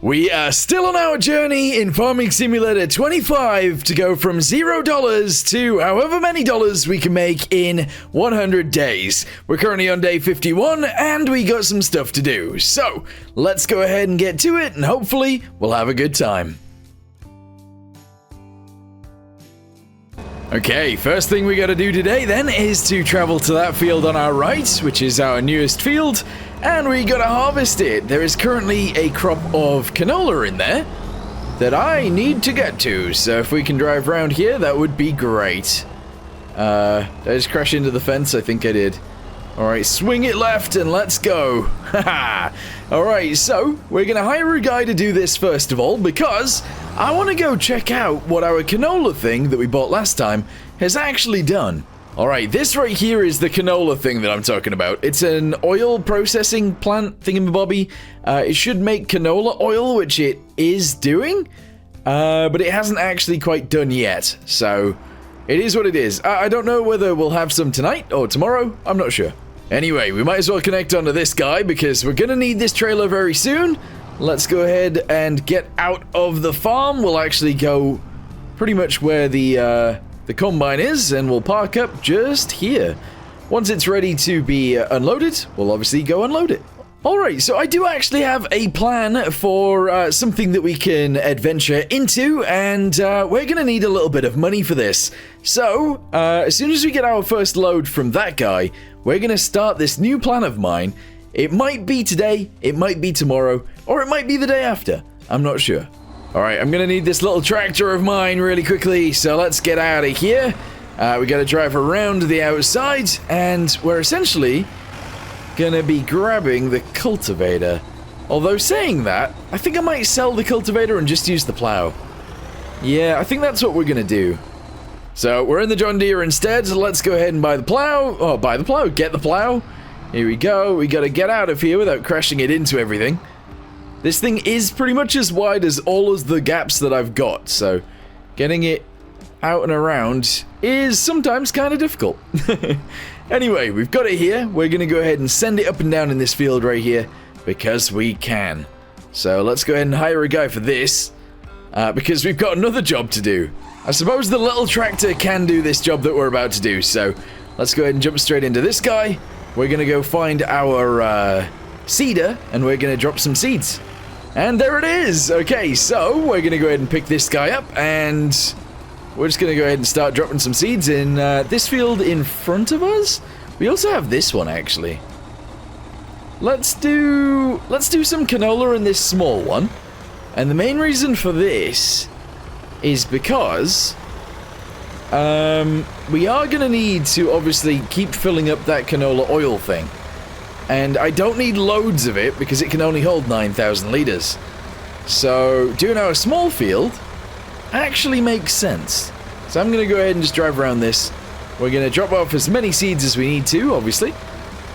We are still on our journey in Farming Simulator 25 to go from $0 to however many dollars we can make in 100 days. We're currently on day 51 and we got some stuff to do. So let's go ahead and get to it and hopefully we'll have a good time. Okay, first thing we gotta do today then is to travel to that field on our right, which is our newest field, and we gotta harvest it. There is currently a crop of canola in there that I need to get to, so if we can drive around here, that would be great. Did I just crash into the fence? I think I did. Alright, swing it left and let's go. Haha. Alright, so we're gonna hire a guy to do this first of all because I want to go check out what our canola thing that we bought last time has actually done. Alright, this right here is the canola thing that I'm talking about. It's an oil processing plant thingamabobby. It should make canola oil, which it is doing, but it hasn't actually quite done yet. So it is what it is. I don't know whether we'll have some tonight or tomorrow. I'm not sure. Anyway, we might as well connect onto this guy because we're gonna need this trailer very soon. Let's go ahead and get out of the farm. We'll actually go pretty much where the combine is, and we'll park up just here. Once it's ready to be unloaded, we'll obviously go unload it. Alright, so I do actually have a plan for something that we can adventure into, and we're gonna need a little bit of money for this. So, as soon as we get our first load from that guy, we're gonna start this new plan of mine. It might be today, it might be tomorrow, or it might be the day after. I'm not sure. Alright, I'm gonna need this little tractor of mine really quickly, so let's get out of here. We gotta drive around the outside, and we're essentially gonna be grabbing the cultivator. Although saying that, I think I might sell the cultivator and just use the plow. Yeah, I think that's what we're gonna do. So we're in the John Deere instead, so let's go ahead and buy the plow. Oh, buy the plow, get the plow. Here we go, we gotta get out of here without crashing it into everything. This thing is pretty much as wide as all of the gaps that I've got, so getting it out and around is sometimes kind of difficult. Anyway, we've got it here. We're gonna go ahead and send it up and down in this field right here because we can. So let's go ahead and hire a guy for this because we've got another job to do. I suppose the little tractor can do this job that we're about to do, so let's go ahead and jump straight into this guy. We're gonna go find our seeder and we're gonna drop some seeds. And there it is! Okay, so we're gonna go ahead and pick this guy up and we're just gonna go ahead and start dropping some seeds in this field in front of us. We also have this one actually. Let's do some canola in this small one. And the main reason for this is because we are gonna need to obviously keep filling up that canola oil thing. And I don't need loads of it because it can only hold 9,000 liters. So doing our small field actually makes sense. So I'm gonna go ahead and just drive around this. We're gonna drop off as many seeds as we need to, obviously.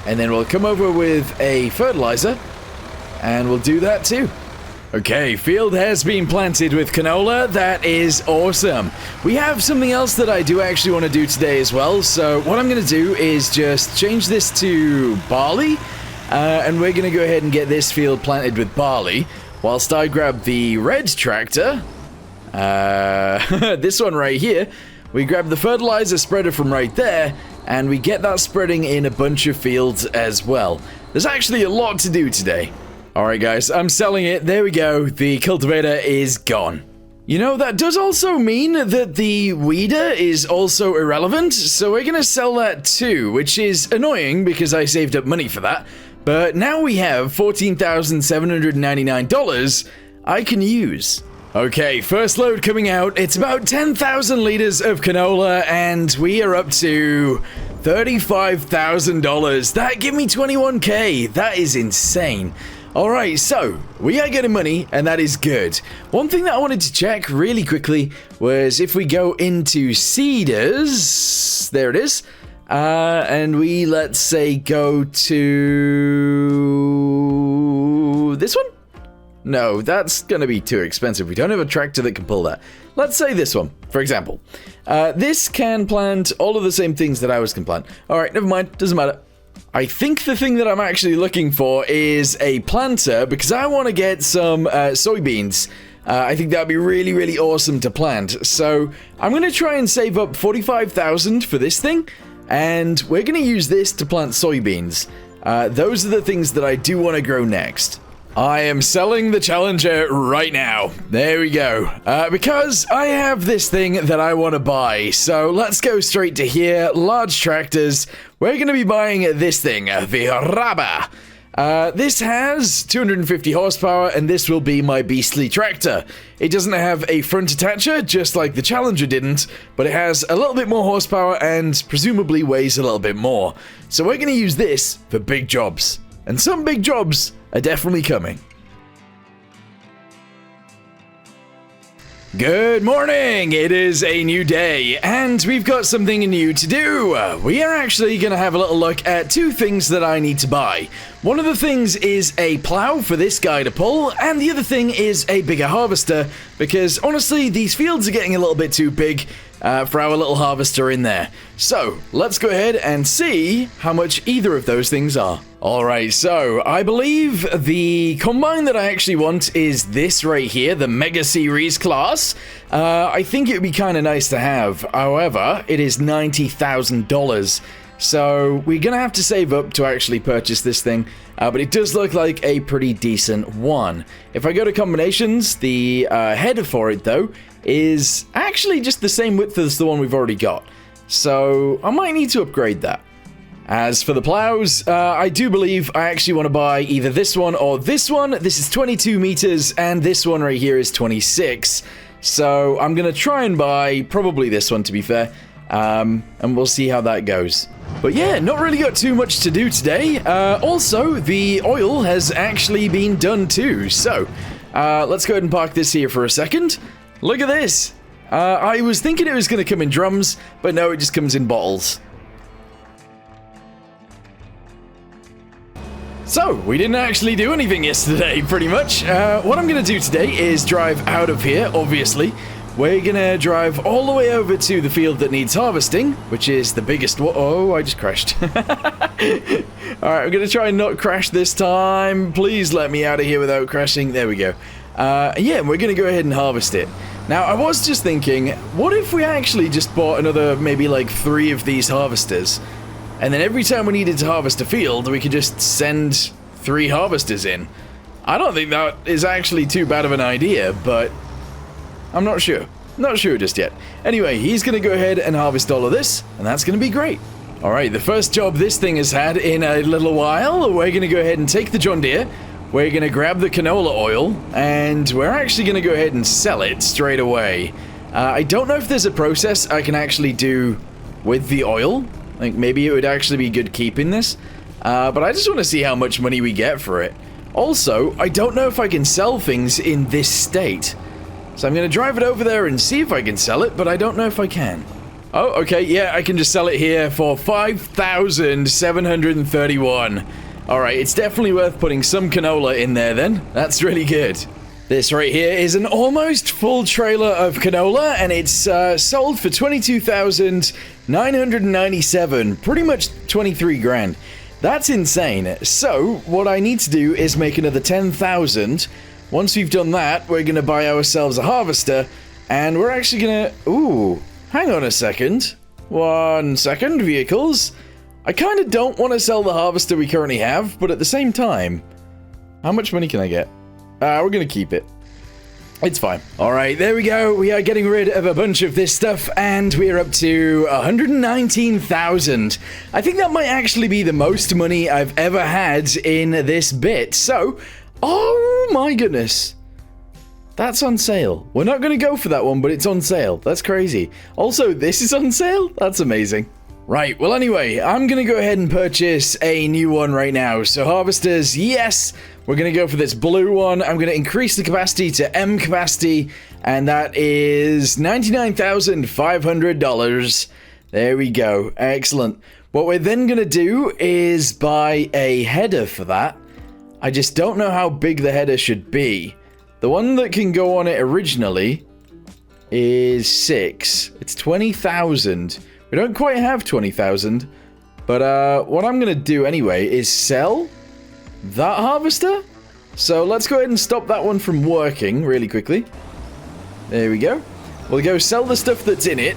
And then we'll come over with a fertilizer and we'll do that too. Okay, field has been planted with canola. That is awesome. We have something else that I do actually want to do today as well. So what I'm going to do is just change this to barley. And we're going to go ahead and get this field planted with barley. Whilst I grab the red tractor. This one right here. We grab the fertilizer spreader from right there. And we get that spreading in a bunch of fields as well. There's actually a lot to do today. Alright guys, I'm selling it. There we go. The cultivator is gone. You know, that does also mean that the weeder is also irrelevant, so we're gonna sell that too, which is annoying because I saved up money for that. But now we have $14,799 I can use. Okay, first load coming out. It's about 10,000 liters of canola, and we are up to $35,000. That give me 21K. That is insane. Alright, so we are getting money, and that is good. One thing that I wanted to check really quickly was if we go into seeders, there it is, and we, let's say, go to this one? No, that's gonna be too expensive. We don't have a tractor that can pull that. Let's say this one, for example. This can plant all of the same things that ours can plant. Alright, never mind, doesn't matter. I think the thing that I'm actually looking for is a planter because I want to get some soybeans. I think that'd be really, really awesome to plant. So I'm going to try and save up 45,000 for this thing, and we're going to use this to plant soybeans. Those are the things that I do want to grow next. I am selling the Challenger right now. There we go. Because I have this thing that I want to buy. So let's go straight to here. Large tractors. We're going to be buying this thing, the Rabba. This has 250 horsepower, and this will be my beastly tractor. It doesn't have a front attacher, just like the Challenger didn't, but it has a little bit more horsepower and presumably weighs a little bit more. So we're going to use this for big jobs. And some big jobs are definitely coming. Good morning! It is a new day, and we've got something new to do. We are actually going to have a little look at two things that I need to buy. One of the things is a plow for this guy to pull, and the other thing is a bigger harvester, because honestly, these fields are getting a little bit too big for our little harvester in there. So, let's go ahead and see how much either of those things are. Alright, so I believe the combine that I actually want is this right here, the Mega Series class. I think it would be kind of nice to have. However, it is $90,000. So we're going to have to save up to actually purchase this thing. But it does look like a pretty decent one. If I go to combinations, the header for it, though, is actually just the same width as the one we've already got. So I might need to upgrade that. As for the plows, I do believe I actually want to buy either this one or this one. This is 22 meters, and this one right here is 26. So I'm going to try and buy probably this one, to be fair, and we'll see how that goes. But yeah, not really got too much to do today. Also, the oil has actually been done too. So let's go ahead and park this here for a second. Look at this. I was thinking it was going to come in drums, but no, it just comes in bottles. So, we didn't actually do anything yesterday, pretty much. What I'm going to do today is drive out of here, obviously. We're going to drive all the way over to the field that needs harvesting, which is the biggest one. Oh, I just crashed. Alright, I'm going to try and not crash this time. Please let me out of here without crashing. There we go. Yeah, we're going to go ahead and harvest it. Now, I was just thinking, what if we actually just bought another, maybe like 3 of these harvesters? And then every time we needed to harvest a field, we could just send 3 harvesters in. I don't think that is actually too bad of an idea, but I'm not sure. Not sure just yet. Anyway, he's going to go ahead and harvest all of this, and that's going to be great. Alright, the first job this thing has had in a little while, we're going to go ahead and take the John Deere, we're going to grab the canola oil, and we're actually going to go ahead and sell it straight away. I don't know if there's a process I can actually do with the oil. Like, maybe it would actually be good keeping this. But I just want to see how much money we get for it. Also, I don't know if I can sell things in this state. So I'm going to drive it over there and see if I can sell it, but I don't know if I can. Oh, okay, yeah, I can just sell it here for 5,731. Alright, it's definitely worth putting some canola in there then. That's really good. This right here is an almost full trailer of canola, and it's sold for 22,997, pretty much 23 grand. That's insane. So, what I need to do is make another 10,000. Once we've done that, we're going to buy ourselves a harvester, and we're actually going to... Ooh, hang on a second. 1 second, vehicles. I kind of don't want to sell the harvester we currently have, but at the same time, how much money can I get? We're going to keep it. It's fine. Alright, there we go. We are getting rid of a bunch of this stuff, and we're up to 119,000. I think that might actually be the most money I've ever had in this bit. So, oh my goodness. That's on sale. We're not going to go for that one, but it's on sale. That's crazy. Also, this is on sale? That's amazing. Right, well anyway, I'm going to go ahead and purchase a new one right now. So harvesters, yes, we're going to go for this blue one. I'm going to increase the capacity to M capacity, and that is $99,500. There we go, excellent. What we're then going to do is buy a header for that. I just don't know how big the header should be. The one that can go on it originally is 6. It's 20,000. We don't quite have 20,000, But what I'm going to do anyway is sell that harvester. So let's go ahead and stop that one from working really quickly. There we go. We'll go sell the stuff that's in it,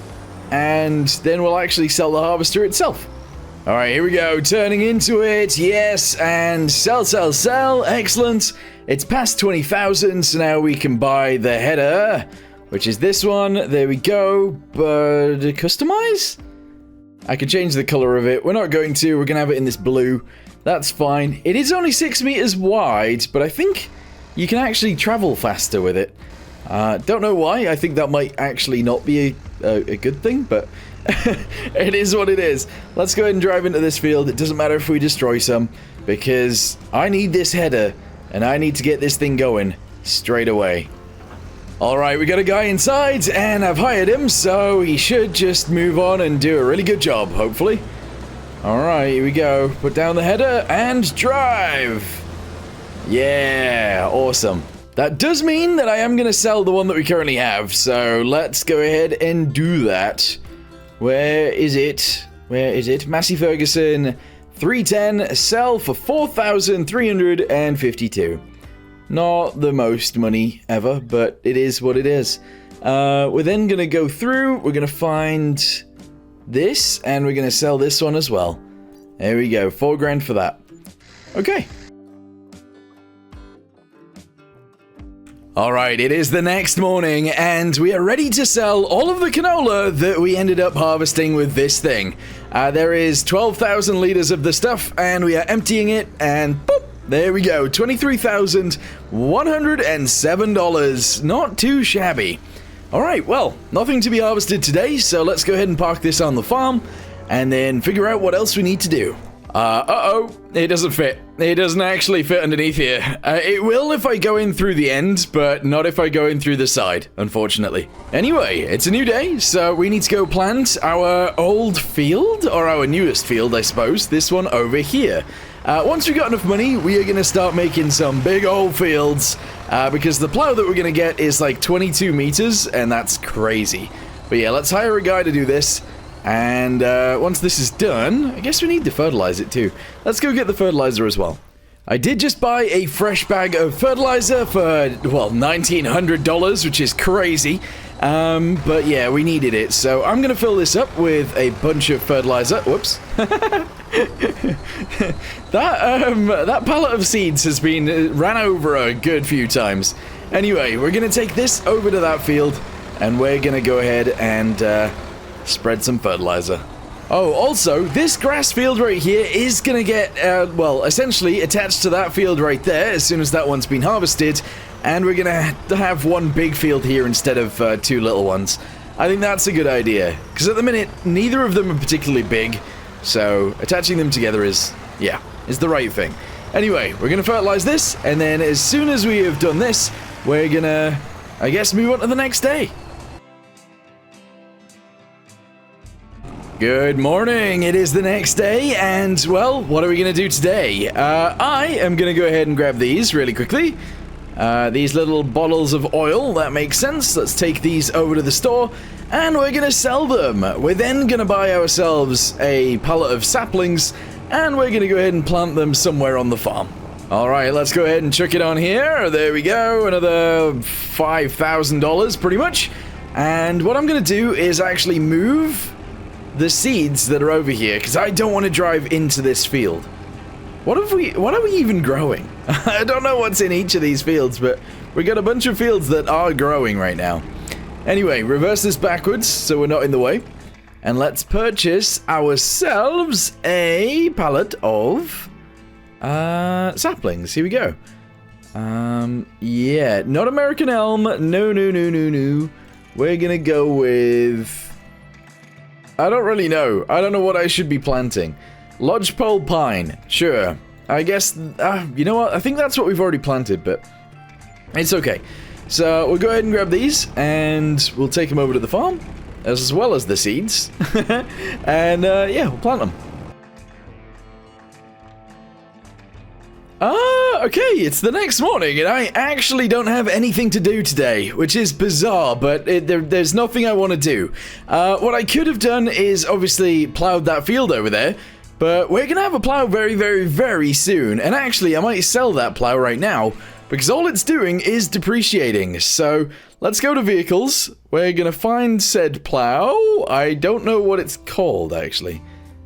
and then we'll actually sell the harvester itself. All right, here we go. Turning into it. Yes, and sell, sell, sell. Excellent. It's past 20,000, so now we can buy the header, which is this one. There we go. But customize? I can change the color of it. We're not going to. We're going to have it in this blue. That's fine. It is only 6 meters wide, but I think you can actually travel faster with it. Don't know why. I think that might actually not be a good thing, but it is what it is. Let's go ahead and drive into this field. It doesn't matter if we destroy some, because I need this header, and I need to get this thing going straight away. Alright, we got a guy inside, and I've hired him, so he should just move on and do a really good job, hopefully. Alright, here we go. Put down the header, and drive! Yeah, awesome. That does mean that I am going to sell the one that we currently have, so let's go ahead and do that. Where is it? Where is it? Massey Ferguson, 310, sell for 4,352. Not the most money ever, but it is what it is. We're then going to go through, we're going to find this, and we're going to sell this one as well. There we go, 4 grand for that. Okay. Alright, it is the next morning, and we are ready to sell all of the canola that we ended up harvesting with this thing. There is 12,000 liters of the stuff, and we are emptying it, and boop, there we go, $23,107. Not too shabby. Alright, well, nothing to be harvested today, so let's go ahead and park this on the farm, and then figure out what else we need to do. Uh-oh, it doesn't fit. It doesn't actually fit underneath here. It will if I go in through the end, but not if I go in through the side, unfortunately. Anyway, it's a new day, so we need to go plant our old field, or our newest field, I suppose, this one over here. Once we got enough money, we are going to start making some big old fields, because the plow that we're going to get is like 22 meters, and that's crazy. But yeah, let's hire a guy to do this. And once this is done, I guess we need to fertilize it too. Let's go get the fertilizer as well. I did just buy a fresh bag of fertilizer for, well, $1,900, which is crazy. But yeah, we needed it. So I'm going to fill this up with a bunch of fertilizer. Whoops. That pallet of seeds has been ran over a good few times. Anyway, we're going to take this over to that field, and we're going to go ahead and spread some fertilizer. Oh, also, this grass field right here is gonna get, well, essentially attached to that field right there as soon as that one's been harvested, and we're gonna have one big field here instead of 2 little ones. I think that's a good idea, because at the minute, neither of them are particularly big, so attaching them together is the right thing. Anyway, we're gonna fertilize this, and then as soon as we have done this, we're gonna, I guess, move on to the next day. Good morning, it is the next day, and, well, what are we going to do today? I am going to go ahead and grab these really quickly. These little bottles of oil, that makes sense. Let's take these over to the store, and we're going to sell them. We're then going to buy ourselves a pallet of saplings, and we're going to go ahead and plant them somewhere on the farm. Alright, let's go ahead and chuck it on here. There we go, another $5,000 pretty much. And what I'm going to do is actually move the seeds that are over here, because I don't want to drive into this field. What are we even growing? I don't know what's in each of these fields, but we got a bunch of fields that are growing right now. Anyway, reverse this backwards so we're not in the way, and let's purchase ourselves a pallet of saplings. Here we go. Yeah, not American elm. No. We're gonna go with, I don't really know. I don't know what I should be planting. Lodgepole pine. Sure. I guess, you know what? I think that's what we've already planted, but it's okay. So we'll go ahead and grab these, and we'll take them over to the farm, as well as the seeds. And, yeah, we'll plant them. Okay, it's the next morning, and I actually don't have anything to do today, which is bizarre, but there's nothing I want to do. What I could have done is obviously plowed that field over there, But we're going to have a plow very, very, very soon. And actually, I might sell that plow right now, because all it's doing is depreciating. So let's go to vehicles. We're going to find said plow. I don't know what it's called, actually.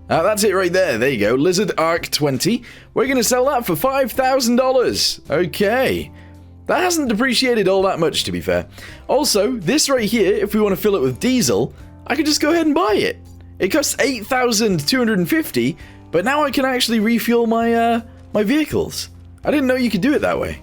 That's it right there. There you go. Lizard Arc 20. We're going to sell that for $5,000. Okay. That hasn't depreciated all that much, to be fair. Also, this right here, if we want to fill it with diesel, I could just go ahead and buy it. It costs $8,250, but now I can actually refuel my my vehicles. I didn't know you could do it that way.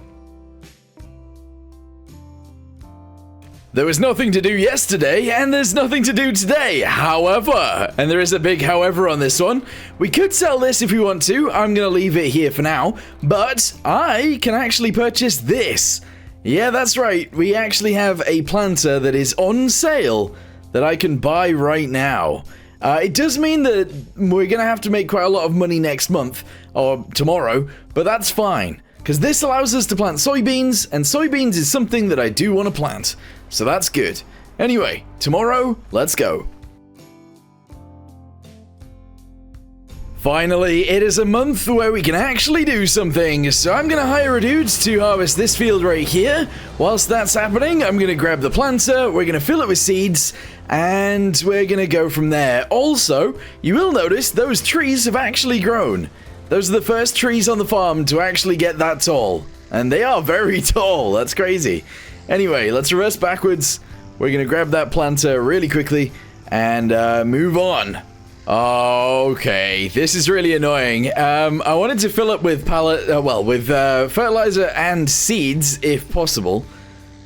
There was nothing to do yesterday, and there's nothing to do today. However, and there is a big however on this one, we could sell this if we want to. I'm going to leave it here for now, but I can actually purchase this. Yeah, that's right. We actually have a planter that is on sale that I can buy right now. It does mean that we're going to have to make quite a lot of money next month, or tomorrow, but that's fine, because this allows us to plant soybeans, and soybeans is something that I do want to plant. So that's good. Anyway, tomorrow, let's go. Finally, it is a month where we can actually do something, so I'm going to hire a dude to harvest this field right here. Whilst that's happening, I'm going to grab the planter, we're going to fill it with seeds, and we're going to go from there. Also, you will notice those trees have actually grown. Those are the first trees on the farm to actually get that tall, and they are very tall. That's crazy. Anyway, let's reverse backwards. We're going to grab that planter really quickly and move on. Okay, this is really annoying. I wanted to fill up with fertilizer and seeds if possible,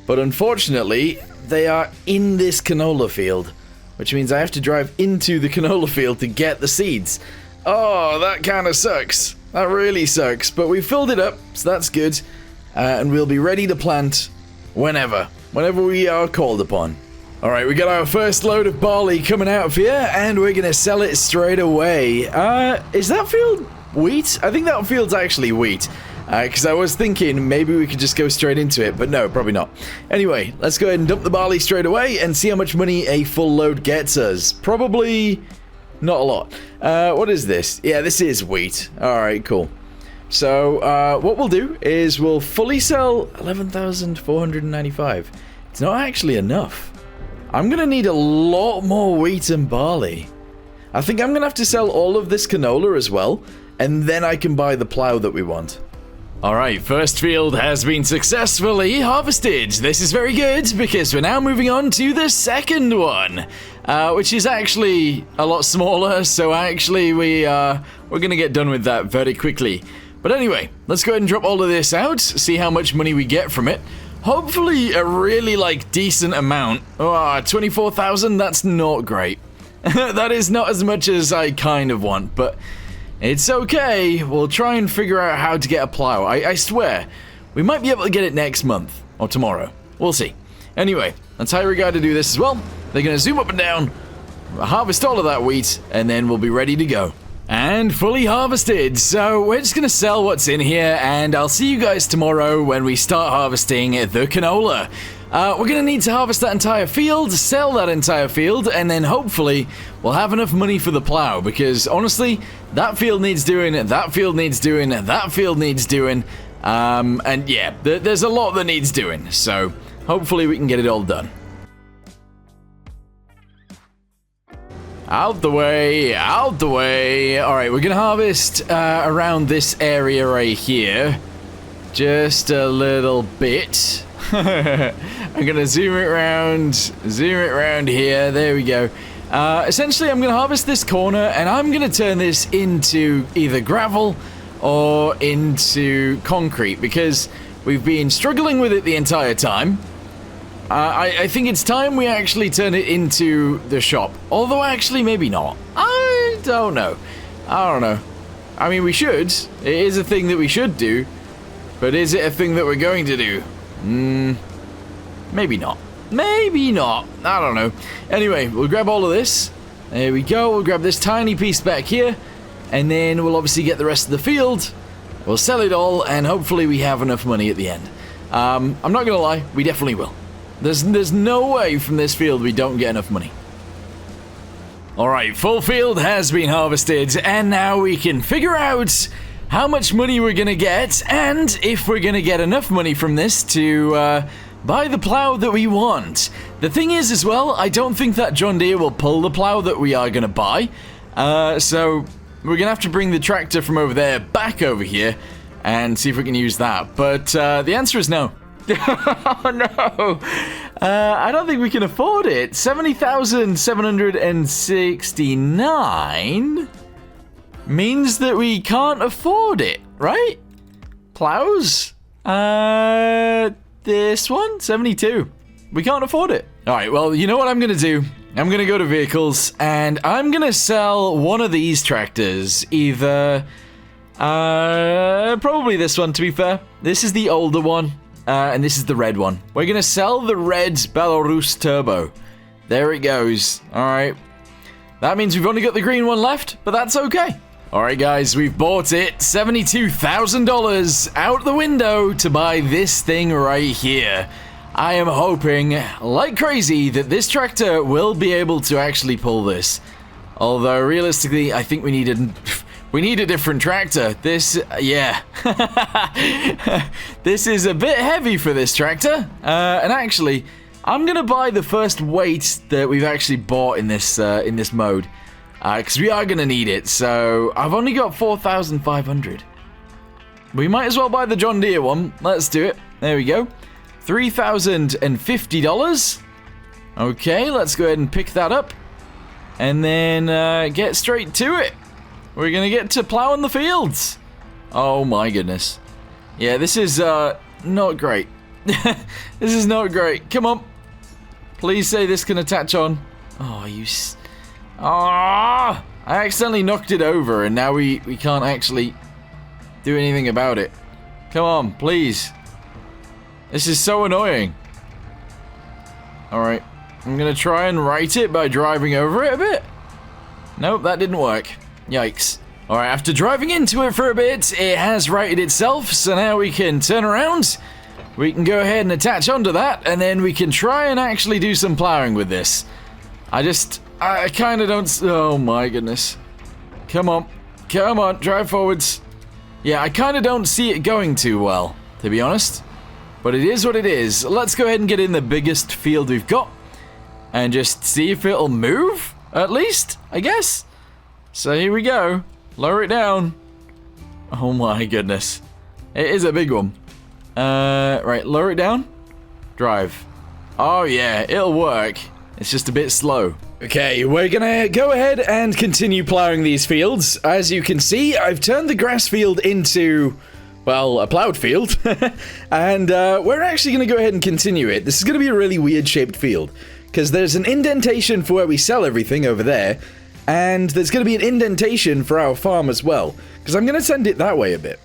but unfortunately, they are in this canola field, which means I have to drive into the canola field to get the seeds. Oh, that kind of sucks. That really sucks, but we filled it up, so that's good, and we'll be ready to plant whenever we are called upon. Alright, we got our first load of barley coming out of here, and we're gonna sell it straight away. Is that field wheat? I think that field's actually wheat, because I was thinking maybe we could just go straight into it, but no, probably not. Anyway, let's go ahead and dump the barley straight away and see how much money a full load gets us. Probably not a lot. What is this? Yeah, this is wheat. Alright, cool. So, what we'll do is we'll fully sell 11,495. It's not actually enough. I'm going to need a lot more wheat and barley. I think I'm going to have to sell all of this canola as well, and then I can buy the plow that we want. Alright, first field has been successfully harvested. This is very good, because we're now moving on to the second one, which is actually a lot smaller, so actually we're going to get done with that very quickly. But anyway, let's go ahead and drop all of this out, see how much money we get from it. Hopefully a really, decent amount. Oh, 24,000, that's not great. That is not as much as I kind of want, but it's okay. We'll try and figure out how to get a plow. I swear, we might be able to get it next month, or tomorrow. We'll see. Anyway, let's hire a guy to do this as well. They're going to zoom up and down, harvest all of that wheat, and then we'll be ready to go. And fully harvested, so we're just going to sell what's in here, and I'll see you guys tomorrow when we start harvesting the canola. We're going to need to harvest that entire field, sell that entire field, and then hopefully we'll have enough money for the plow, because honestly, that field needs doing, that field needs doing, that field needs doing, and yeah, there's a lot that needs doing, so hopefully we can get it all done. Out the way, out the way. Alright, we're gonna harvest around this area right here. Just a little bit. I'm gonna zoom it around here. There we go. Essentially, I'm gonna harvest this corner, and I'm gonna turn this into either gravel or into concrete, because we've been struggling with it the entire time. I think it's time we actually turn it into the shop. Although, actually, maybe not. I don't know. I mean, we should. It is a thing that we should do. But is it a thing that we're going to do? Maybe not. Maybe not. I don't know. Anyway, we'll grab all of this. There we go. We'll grab this tiny piece back here. And then we'll obviously get the rest of the field. We'll sell it all, and hopefully we have enough money at the end. I'm not going to lie. We definitely will. There's no way from this field we don't get enough money. Alright, full field has been harvested, and now we can figure out how much money we're gonna get, and if we're gonna get enough money from this to buy the plow that we want. The thing is as well, I don't think that John Deere will pull the plow that we are gonna buy, so we're gonna have to bring the tractor from over there back over here and see if we can use that. But the answer is no. Oh no! I don't think we can afford it. 70,769 means that we can't afford it, right? Plows? This one? 72. We can't afford it. Alright, well, you know what I'm gonna do? I'm gonna go to vehicles, and I'm gonna sell one of these tractors. Either... probably this one, to be fair. This is the older one. And this is the red one. We're gonna sell the red Belarus Turbo. There it goes. Alright. That means we've only got the green one left, but that's okay. Alright guys, we've bought it. $72,000 out the window to buy this thing right here. I am hoping, like crazy, that this tractor will be able to actually pull this. Although, realistically, I think we need a different tractor. This, yeah. This is a bit heavy for this tractor. And actually, I'm gonna buy the first weight that we've actually bought in this mode. Because we are gonna need it. So, I've only got 4,500. We might as well buy the John Deere one. Let's do it. There we go. $3,050. Okay, let's go ahead and pick that up. And then get straight to it. We're gonna get to plowing the fields. Oh my goodness. Yeah, this is not great. This is not great. Come on. Please say this can attach on. Oh, I accidentally knocked it over, and now we can't actually do anything about it. Come on, please. This is so annoying. Alright. I'm gonna try and right it by driving over it a bit. Nope, that didn't work. Yikes. Alright, after driving into it for a bit, it has righted itself, so now we can turn around. We can go ahead and attach onto that, and then we can try and actually do some plowing with this. I kind of don't... Oh my goodness. Come on. Come on, drive forwards. Yeah, I kind of don't see it going too well, to be honest. But it is what it is. Let's go ahead and get in the biggest field we've got. And just see if it'll move, at least, I guess. So here we go. Lower it down. Oh my goodness. It is a big one. Right, lower it down. Drive. Oh yeah, it'll work. It's just a bit slow. Okay, we're gonna go ahead and continue plowing these fields. As you can see, I've turned the grass field into, well, a plowed field. And we're actually gonna go ahead and continue it. This is gonna be a really weird shaped field, because there's an indentation for where we sell everything over there. And there's going to be an indentation for our farm as well, because I'm going to send it that way a bit.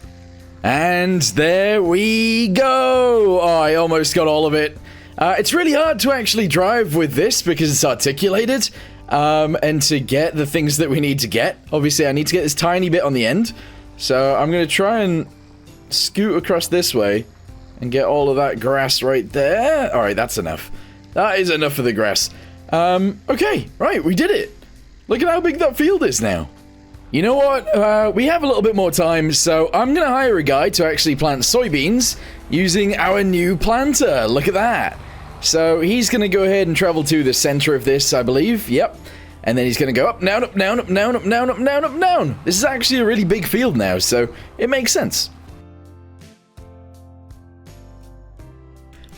And there we go! Oh, I almost got all of it. It's really hard to actually drive with this because it's articulated, and to get the things that we need to get. Obviously, I need to get this tiny bit on the end, so I'm going to try and scoot across this way and get all of that grass right there. Alright, that's enough. That is enough of the grass. Okay, right, we did it. Look at how big that field is now. You know what? We have a little bit more time, so I'm going to hire a guy to actually plant soybeans using our new planter. Look at that. So he's going to go ahead and travel to the center of this, I believe. Yep. And then he's going to go up, down, up, down, up, down, up, down, up, down, up, down. This is actually a really big field now, so it makes sense.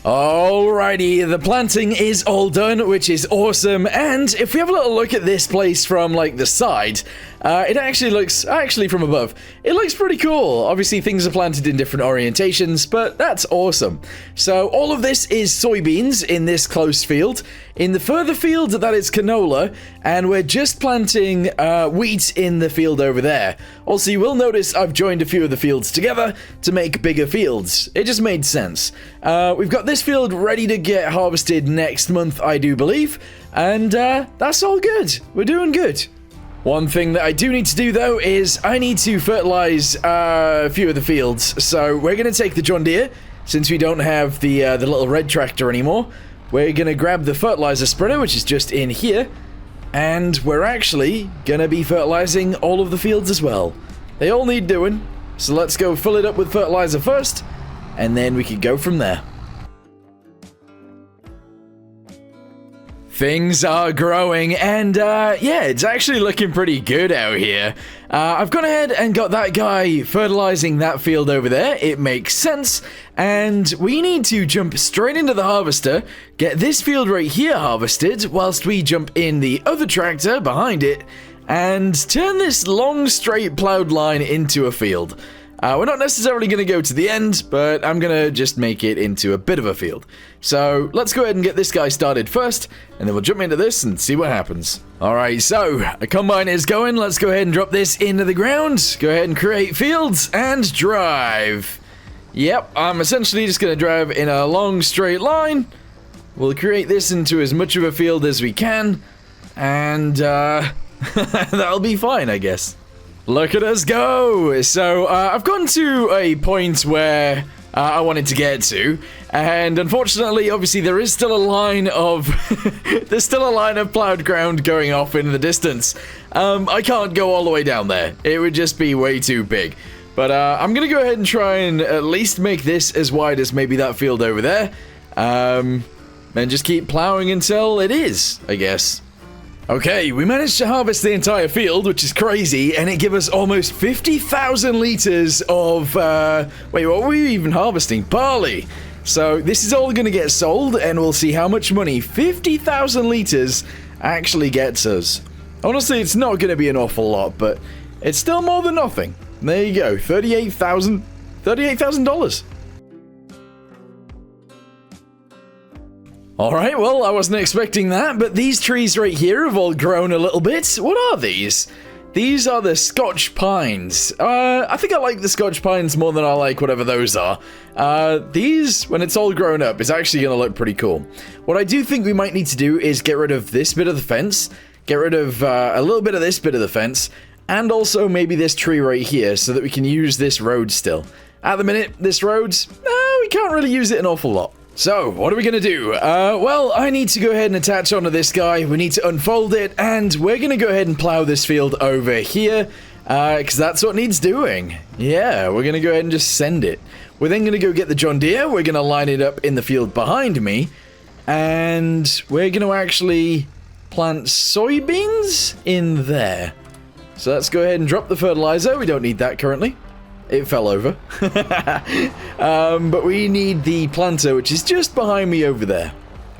Alrighty, the planting is all done, which is awesome, and if we have a little look at this place from, like, the side, it actually looks, from above, it looks pretty cool. Obviously, things are planted in different orientations, but that's awesome. So, all of this is soybeans in this close field. In the further field, that is canola, and we're just planting wheat in the field over there. Also, you will notice I've joined a few of the fields together to make bigger fields. It just made sense. We've got this field ready to get harvested next month, I do believe, and that's all good. We're doing good. One thing that I do need to do, though, is I need to fertilize a few of the fields. So we're going to take the John Deere, since we don't have the little red tractor anymore. We're going to grab the fertilizer spreader, which is just in here. And we're actually gonna be fertilizing all of the fields as well. They all need doing, so let's go fill it up with fertilizer first, and then we can go from there. Things are growing, and yeah, it's actually looking pretty good out here. I've gone ahead and got that guy fertilizing that field over there. It makes sense, and we need to jump straight into the harvester, get this field right here harvested, whilst we jump in the other tractor behind it, and turn this long straight plowed line into a field. We're not necessarily going to go to the end, but I'm going to just make it into a bit of a field. So let's go ahead and get this guy started first, and then we'll jump into this and see what happens. Alright, so the combine is going. Let's go ahead and drop this into the ground. Go ahead and create fields and drive. Yep, I'm essentially just going to drive in a long straight line. We'll create this into as much of a field as we can, and that'll be fine, I guess. Look at us go! So, I've gone to a point where I wanted to get to, and unfortunately, obviously, there is still a line of there's still a line of plowed ground going off in the distance. I can't go all the way down there. It would just be way too big. But I'm gonna go ahead and try and at least make this as wide as maybe that field over there, and just keep plowing until it is, I guess. Okay, we managed to harvest the entire field, which is crazy, and it gave us almost 50,000 liters of, wait, what were we even harvesting? Barley! So this is all going to get sold, and we'll see how much money 50,000 liters actually gets us. Honestly, it's not going to be an awful lot, but it's still more than nothing. There you go, $38,000. Alright, well, I wasn't expecting that, but these trees right here have all grown a little bit. What are these? These are the Scotch pines. I think I like the Scotch pines more than I like whatever those are. These, when it's all grown up, is actually going to look pretty cool. What I do think we might need to do is get rid of this bit of the fence, get rid of a little bit of this bit of the fence, and also maybe this tree right here so that we can use this road still. At the minute, this road, we can't really use it an awful lot. So, what are we going to do? Well, I need to go ahead and attach onto this guy. We need to unfold it, and we're going to go ahead and plow this field over here, because that's what needs doing. Yeah, we're going to go ahead and just send it. We're then going to go get the John Deere. We're going to line it up in the field behind me, and we're going to actually plant soybeans in there. So let's go ahead and drop the fertilizer. We don't need that currently. It fell over. But we need the planter, which is just behind me over there.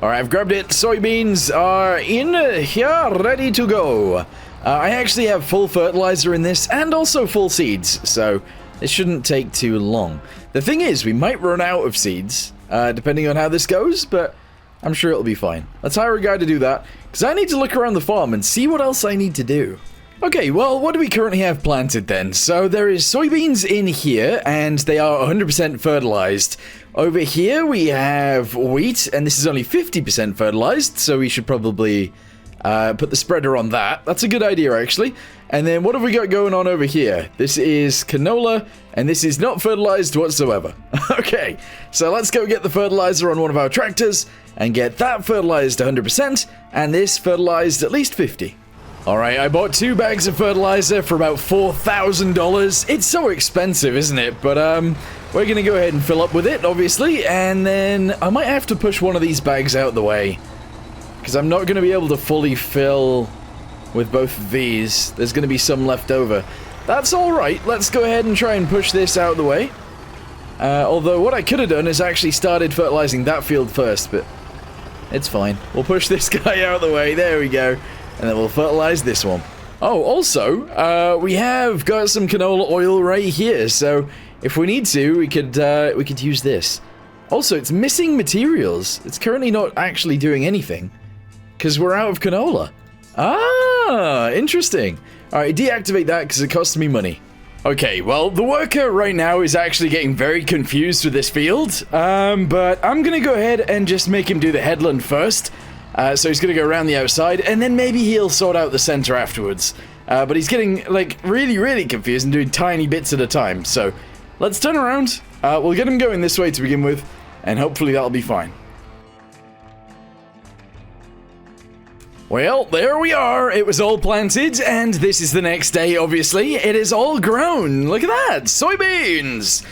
Alright, I've grabbed it. Soybeans are in here, ready to go. I actually have full fertilizer in this, and also full seeds, so it shouldn't take too long. The thing is, we might run out of seeds, depending on how this goes, but I'm sure it'll be fine. Let's hire a guy to do that, because I need to look around the farm and see what else I need to do. Okay, well, what do we currently have planted then? So there is soybeans in here, and they are 100% fertilized. Over here we have wheat, and this is only 50% fertilized, so we should probably put the spreader on that. That's a good idea, actually. And then what have we got going on over here? This is canola, and this is not fertilized whatsoever. Okay, so let's go get the fertilizer on one of our tractors, and get that fertilized 100%, and this fertilized at least 50%. Alright, I bought 2 bags of fertilizer for about $4,000. It's so expensive, isn't it? But, we're gonna go ahead and fill up with it, obviously, and then I might have to push one of these bags out the way, because I'm not gonna be able to fully fill with both of these. There's gonna be some left over. That's alright, let's go ahead and try and push this out of the way. Although what I could have done is actually started fertilizing that field first, but it's fine. We'll push this guy out of the way, there we go. And then we'll fertilize this one. Oh, also, we have got some canola oil right here, so if we need to, we could use this. Also, it's missing materials. It's currently not actually doing anything, because we're out of canola. Ah, interesting. Alright, deactivate that, because it costs me money. Okay, well, the worker right now is actually getting very confused with this field, but I'm gonna go ahead and just make him do the headland first. So he's going to go around the outside, and then maybe he'll sort out the center afterwards. But he's getting, like, really, really confused and doing tiny bits at a time. So let's turn around. We'll get him going this way to begin with, and hopefully that'll be fine. Well, there we are. It was all planted, and this is the next day, obviously. It is all grown. Look at that. Soybeans.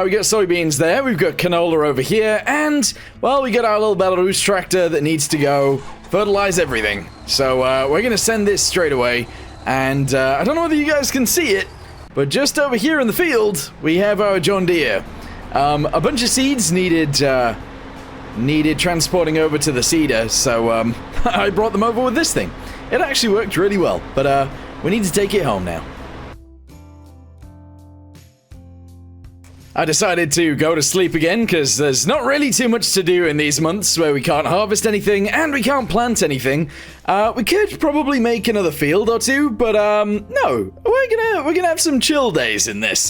We got soybeans there. We've got canola over here, and, well, we got our little Belarus tractor that needs to go fertilize everything. So, we're going to send this straight away, and I don't know whether you guys can see it, but just over here in the field, we have our John Deere. A bunch of seeds needed transporting over to the seeder, so I brought them over with this thing. It actually worked really well, but we need to take it home now. I decided to go to sleep again because there's not really too much to do in these months where we can't harvest anything and we can't plant anything. We could probably make another field or two, but no, we're gonna have some chill days in this.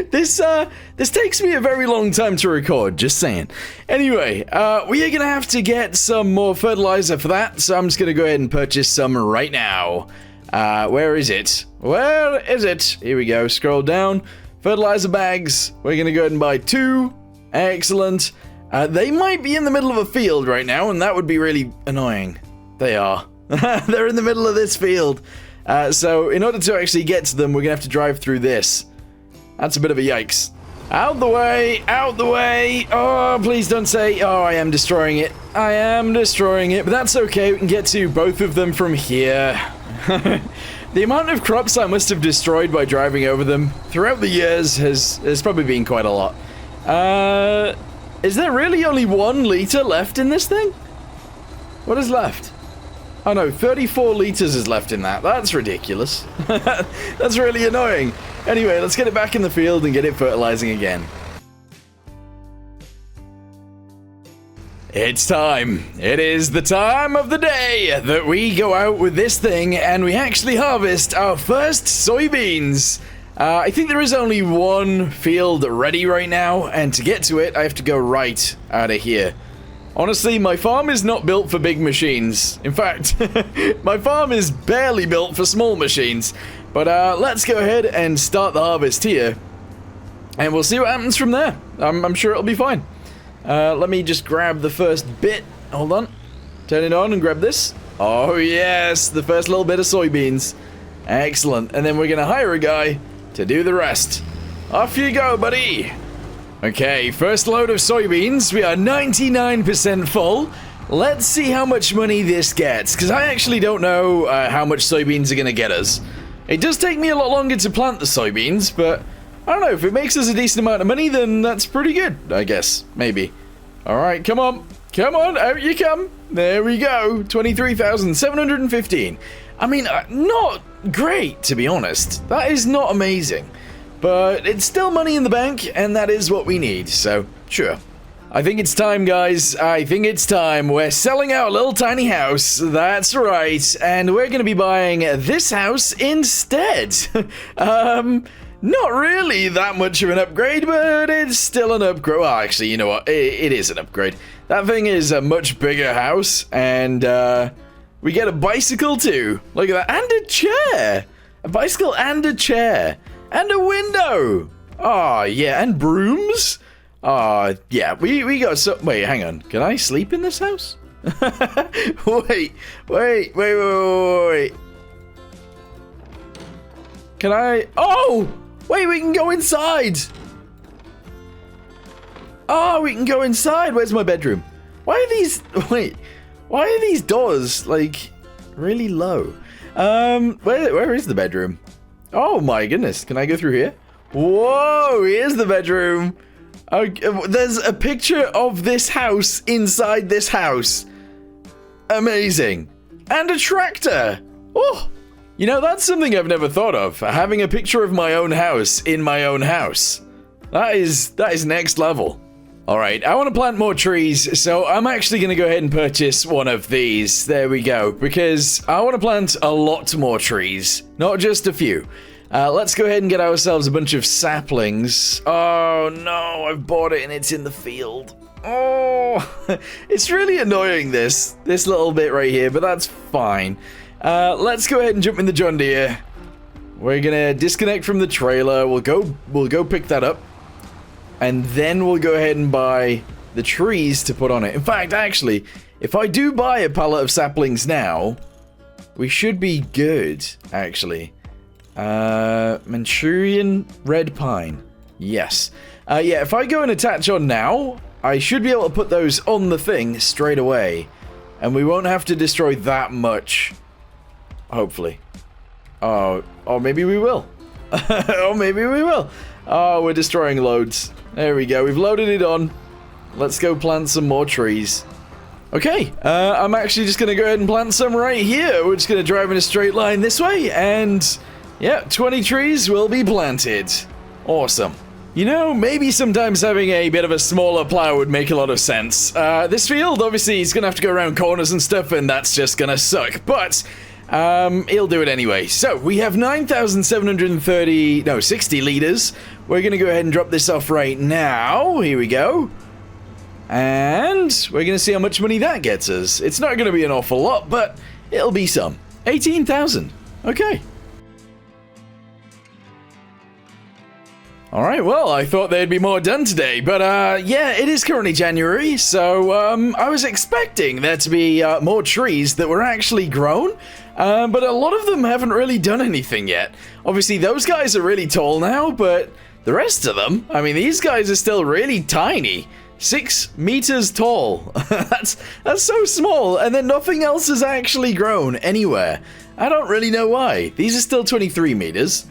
This takes me a very long time to record, just saying. Anyway, we are gonna have to get some more fertilizer for that, so I'm just gonna go ahead and purchase some right now. Where is it? Where is it? Here we go. Scroll down. Fertilizer bags. We're gonna go ahead and buy 2. Excellent. They might be in the middle of a field right now, and that would be really annoying. They are. They're in the middle of this field. So in order to actually get to them, we're gonna have to drive through this. That's a bit of a yikes. Out the way! Out the way! Oh, please don't say, oh, I am destroying it. I am destroying it, but that's okay. We can get to both of them from here. The amount of crops I must have destroyed by driving over them throughout the years has probably been quite a lot. Is there really only 1 liter left in this thing? What is left? Oh no, 34 liters is left in that. That's ridiculous. That's really annoying. Anyway, let's get it back in the field and get it fertilizing again. It's time. It is the time of the day that we go out with this thing and we actually harvest our first soybeans. I think there is only 1 field ready right now, and to get to it, I have to go right out of here. Honestly, my farm is not built for big machines. In fact, my farm is barely built for small machines. But let's go ahead and start the harvest here, and we'll see what happens from there. I'm sure it'll be fine. Let me just grab the first bit. Hold on. Turn it on and grab this. Oh, yes. The first little bit of soybeans. Excellent. And then we're going to hire a guy to do the rest. Off you go, buddy. Okay, first load of soybeans. We are 99% full. Let's see how much money this gets, because I actually don't know how much soybeans are going to get us. It does take me a lot longer to plant the soybeans, but I don't know, if it makes us a decent amount of money, then that's pretty good, I guess. Maybe. Alright, come on. Come on, out you come. There we go. 23,715. I mean, not great, to be honest. That is not amazing. But it's still money in the bank, and that is what we need, so sure. I think it's time, guys. I think it's time. We're selling our little tiny house. That's right. And we're going to be buying this house instead. Not really that much of an upgrade, but it's still an upgrade. Well, actually, you know what? It is an upgrade. That thing is a much bigger house, and we get a bicycle too. Look at that. And a chair. A bicycle and a chair. And a window. Oh, yeah. And brooms. Oh, yeah. We got so... Wait, hang on. Can I sleep in this house? Wait. Can I... Oh! Wait, we can go inside! Oh, we can go inside! Where's my bedroom? Why are these... Wait. Why are these doors, like, really low? Where is the bedroom? Oh my goodness. Can I go through here? Whoa, here's the bedroom. Okay, there's a picture of this house inside this house. Amazing. And a tractor. Oh! You know, that's something I've never thought of, having a picture of my own house in my own house. That is next level. Alright, I want to plant more trees, so I'm actually going to go ahead and purchase one of these. There we go, because I want to plant a lot more trees, not just a few. Let's go ahead and get ourselves a bunch of saplings. Oh no, I've bought it and it's in the field. Oh, it's really annoying this little bit right here, but that's fine. Let's go ahead and jump in the John Deere. We're gonna disconnect from the trailer. We'll go pick that up, and then we'll go ahead and buy the trees to put on it. In fact, actually, If I do buy a pallet of saplings now, we should be good, actually. Manchurian red pine. Yes. Yeah, if I go and attach on now, I should be able to put those on the thing straight away. And we won't have to destroy that much. Hopefully. Oh, or maybe we will. Or maybe we will. Oh, we're destroying loads. There we go. We've loaded it on. Let's go plant some more trees. Okay, I'm actually just going to go ahead and plant some right here. We're just going to drive in a straight line this way, and yeah, 20 trees will be planted. Awesome. You know, maybe sometimes having a bit of a smaller plow would make a lot of sense. This field, obviously, he's going to have to go around corners and stuff, and that's just going to suck, but he'll do it anyway. So, we have 60 liters. We're going to go ahead and drop this off right now. Here we go. And we're going to see how much money that gets us. It's not going to be an awful lot, but it'll be some. 18,000. Okay. Alright, well, I thought there'd be more done today, but yeah, it is currently January, so I was expecting there to be more trees that were actually grown, but a lot of them haven't really done anything yet. Obviously, those guys are really tall now, but the rest of them, I mean, these guys are still really tiny. 6 meters tall. That's so small, and then nothing else has actually grown anywhere. I don't really know why. These are still 23 meters.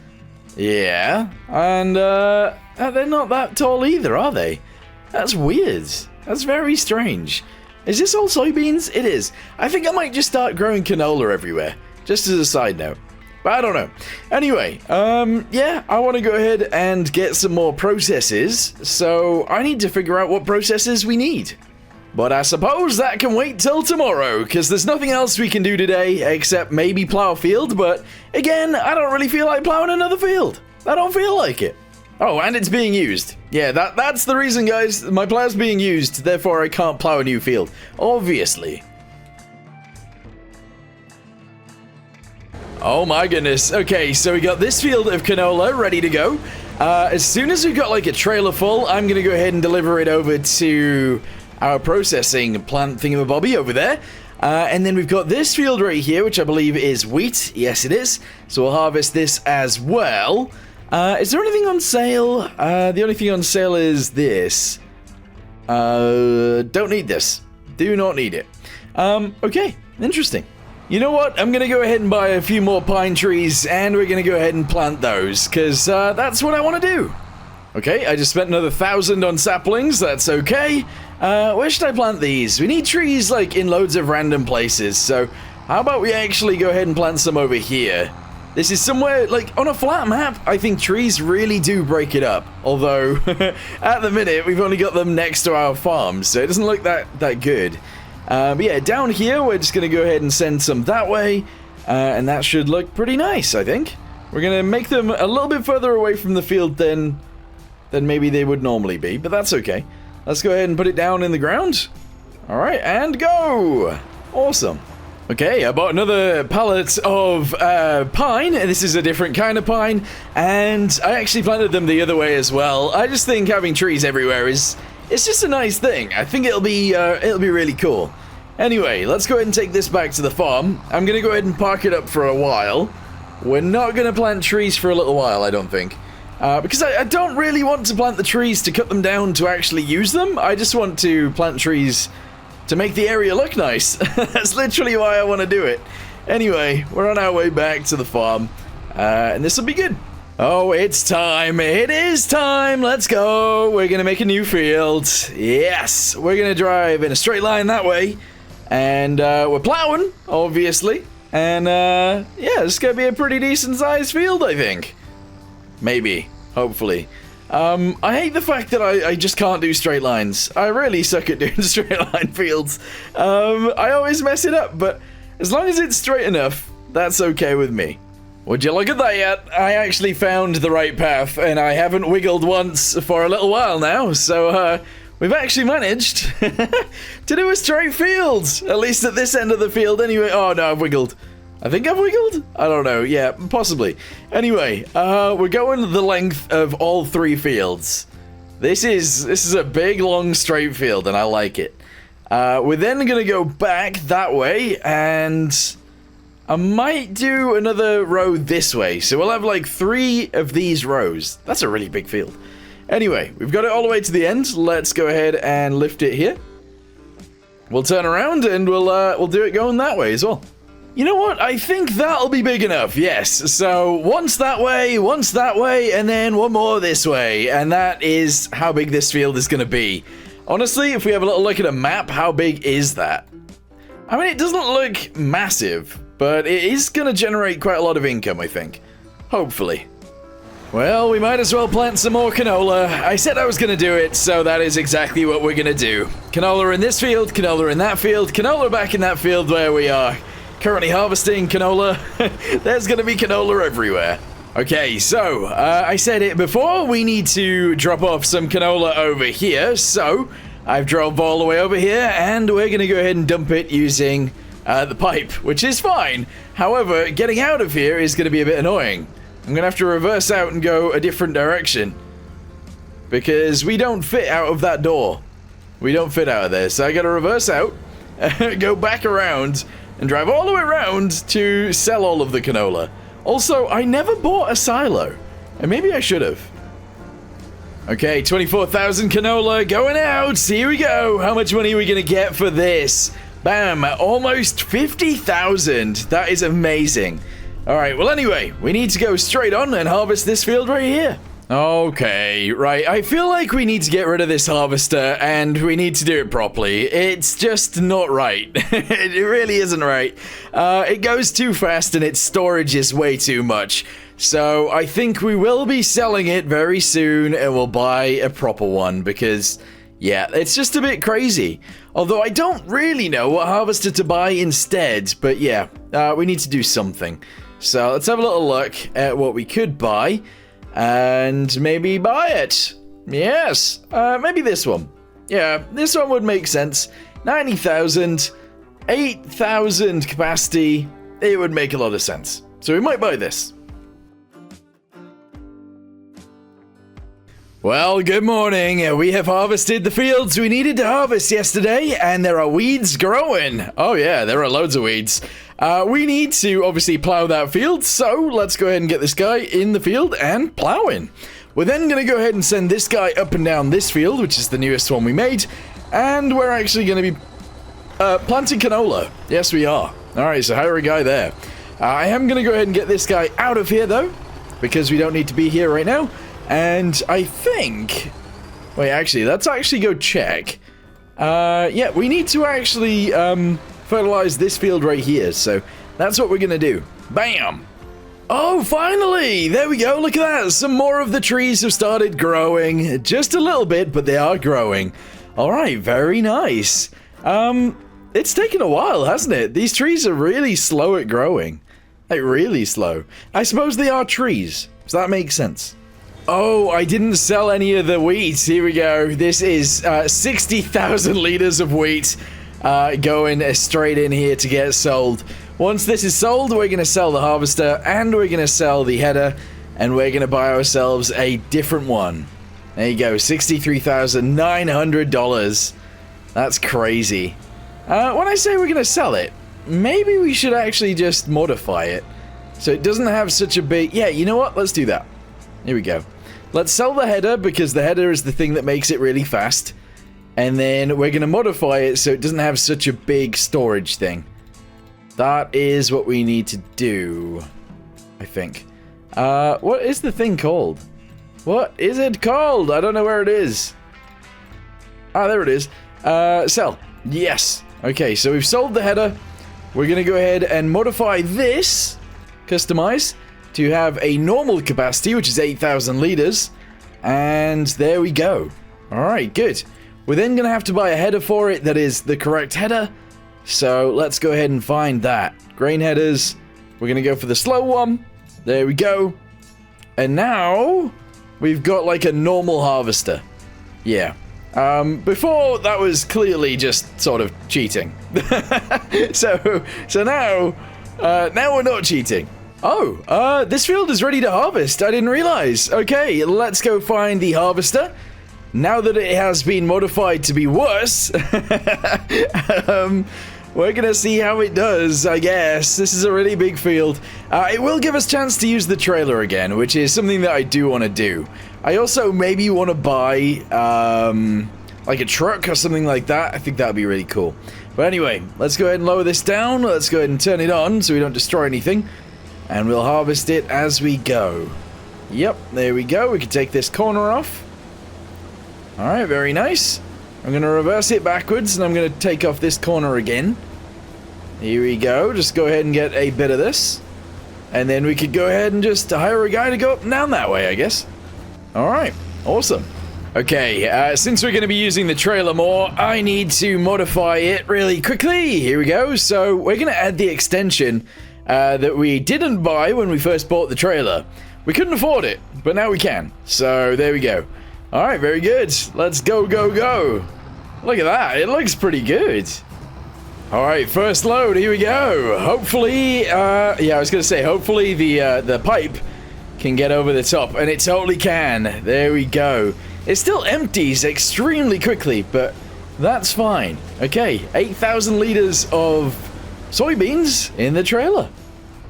Yeah, and they're not that tall either, are they? That's weird. That's very strange. Is this all soybeans? It is. I think I might just start growing canola everywhere, just as a side note. But I don't know. Anyway, yeah, I want to go ahead and get some more processes, so I need to figure out what processes we need. But I suppose that can wait till tomorrow, because there's nothing else we can do today except maybe plow a field, but again, I don't really feel like plowing another field. I don't feel like it. Oh, and it's being used. Yeah, that's the reason, guys. My plow's being used, therefore I can't plow a new field. Obviously. Oh my goodness. Okay, so we got this field of canola ready to go. As soon as we've got like a trailer full, I'm going to go ahead and deliver it over to our processing plant thingamabobby over there. And then we've got this field right here, which I believe is wheat. Yes, it is. So we'll harvest this as well. Is there anything on sale? The only thing on sale is this. Don't need this. Do not need it. Okay, interesting. You know what? I'm going to go ahead and buy a few more pine trees, and we're going to go ahead and plant those, because that's what I want to do. Okay, I just spent another 1,000 on saplings. That's okay. Where should I plant these? We need trees, like, in loads of random places, so how about we actually go ahead and plant some over here? This is somewhere, like, on a flat map, I think trees really do break it up. Although, at the minute, we've only got them next to our farm, so it doesn't look that good. But yeah, down here, we're just going to go ahead and send some that way, and that should look pretty nice, I think. We're going to make them a little bit further away from the field than maybe they would normally be, but that's okay. Let's go ahead and put it down in the ground. All right, and go! Awesome. Okay, I bought another pallet of pine. This is a different kind of pine, and I actually planted them the other way as well. I just think having trees everywhere it's just a nice thing. I think it'll be really cool. Anyway, let's go ahead and take this back to the farm. I'm gonna go ahead and park it up for a while. We're not gonna plant trees for a little while, I don't think. Because I don't really want to plant the trees to cut them down to actually use them. I just want to plant trees to make the area look nice. That's literally why I want to do it. Anyway, we're on our way back to the farm, and this will be good. Oh, it's time. It is time. Let's go. We're going to make a new field. Yes. We're going to drive in a straight line that way. And we're plowing, obviously. And yeah, it's going to be a pretty decent sized field, I think. Maybe. Hopefully. I hate the fact that I just can't do straight lines. I really suck at doing straight line fields. I always mess it up, but as long as it's straight enough, that's okay with me. Would you look at that yet? I actually found the right path, and I haven't wiggled once for a little while now, so we've actually managed to do a straight field, at least at this end of the field anyway. Oh no, I've wiggled. I think I've wiggled? I don't know, yeah, possibly. Anyway, we're going the length of all 3 fields. This is a big, long, straight field, and I like it. We're then going to go back that way, and I might do another row this way. So we'll have like 3 of these rows. That's a really big field. Anyway, we've got it all the way to the end. Let's go ahead and lift it here. We'll turn around and we'll do it going that way as well. You know what? I think that'll be big enough, yes. So once that way, and then one more this way. And that is how big this field is going to be. Honestly, if we have a little look at a map, how big is that? I mean, it doesn't look massive, but it is going to generate quite a lot of income, I think. Hopefully. Well, we might as well plant some more canola. I said I was going to do it, so that is exactly what we're going to do. Canola in this field, canola in that field, canola back in that field where we are currently harvesting canola. There's going to be canola everywhere. Okay, so, I said it before, we need to drop off some canola over here, so I've drove all the way over here, and we're going to go ahead and dump it using the pipe, which is fine. However, getting out of here is going to be a bit annoying. I'm going to have to reverse out and go a different direction, because we don't fit out of that door. We don't fit out of there, so I got to reverse out, go back around, and drive all the way around to sell all of the canola. Also, I never bought a silo, and maybe I should have. Okay, 24,000 canola going out. Here we go. How much money are we going to get for this? Bam, almost 50,000. That is amazing. All right, well, anyway, we need to go straight on and harvest this field right here. Okay, right. I feel like we need to get rid of this harvester, and we need to do it properly. It's just not right. It really isn't right. It goes too fast, and its storage is way too much. So I think we will be selling it very soon, and we'll buy a proper one, because, yeah, it's just a bit crazy. Although I don't really know what harvester to buy instead, but yeah, we need to do something. So let's have a little look at what we could buy. And maybe buy it. Yes. Maybe this one. Yeah, this one would make sense. 90,000, 8,000 capacity. It would make a lot of sense. So we might buy this. Well, good morning. We have harvested the fields we needed to harvest yesterday, and there are weeds growing. Oh yeah, there are loads of weeds. We need to obviously plow that field, so let's go ahead and get this guy in the field and plowing. We're then going to go ahead and send this guy up and down this field, which is the newest one we made, and we're actually going to be planting canola. Yes, we are. Alright, so hire a guy there. I am going to go ahead and get this guy out of here, though, because we don't need to be here right now. And I think... Wait, actually, let's actually go check. Yeah, we need to actually fertilize this field right here. So that's what we're going to do. Bam! Oh, finally! There we go. Look at that. Some more of the trees have started growing. Just a little bit, but they are growing. All right, very nice. It's taken a while, hasn't it? These trees are really slow at growing. Like, really slow. I suppose they are trees, so that makes sense. Oh, I didn't sell any of the wheat. Here we go. This is 60,000 liters of wheat going straight in here to get sold. Once this is sold, we're going to sell the harvester, and we're going to sell the header, and we're going to buy ourselves a different one. There you go, $63,900. That's crazy. When I say we're going to sell it, maybe we should actually just modify it so it doesn't have such a big... Yeah, you know what? Let's do that. Here we go. Let's sell the header, because the header is the thing that makes it really fast. And then we're going to modify it so it doesn't have such a big storage thing. That is what we need to do, I think. What is the thing called? What is it called? I don't know where it is. Ah, there it is. Sell. Yes. Okay, so we've sold the header. We're going to go ahead and modify this, customize, to have a normal capacity, which is 8,000 liters. And there we go. Alright, good. We're then going to have to buy a header for it that is the correct header. So let's go ahead and find that. Grain headers. We're going to go for the slow one. There we go. And now we've got like a normal harvester. Yeah. Before, that was clearly just sort of cheating. so now we're not cheating. Oh, this field is ready to harvest. I didn't realize. Okay, let's go find the harvester. now that it has been modified to be worse, we're gonna see how it does, I guess. This is a really big field. It will give us a chance to use the trailer again, which is something that I do want to do. I also maybe want to buy, like a truck or something like that. I think that would be really cool. But anyway, let's go ahead and lower this down. Let's go ahead and turn it on so we don't destroy anything. And we'll harvest it as we go. Yep, there we go. We can take this corner off. Alright, very nice. I'm going to reverse it backwards, and I'm going to take off this corner again. Here we go. Just go ahead and get a bit of this. And then we could go ahead and just hire a guy to go up and down that way, I guess. Alright, awesome. Okay, since we're going to be using the trailer more, I need to modify it really quickly. Here we go. So we're going to add the extension that we didn't buy when we first bought the trailer. We couldn't afford it, but now we can. So there we go. Alright, very good. Let's go, go, go. Look at that. It looks pretty good. Alright, first load. Here we go. Hopefully, yeah, I was going to say, hopefully the pipe can get over the top. And it totally can. There we go. It still empties extremely quickly, but that's fine. Okay, 8,000 liters of soybeans in the trailer.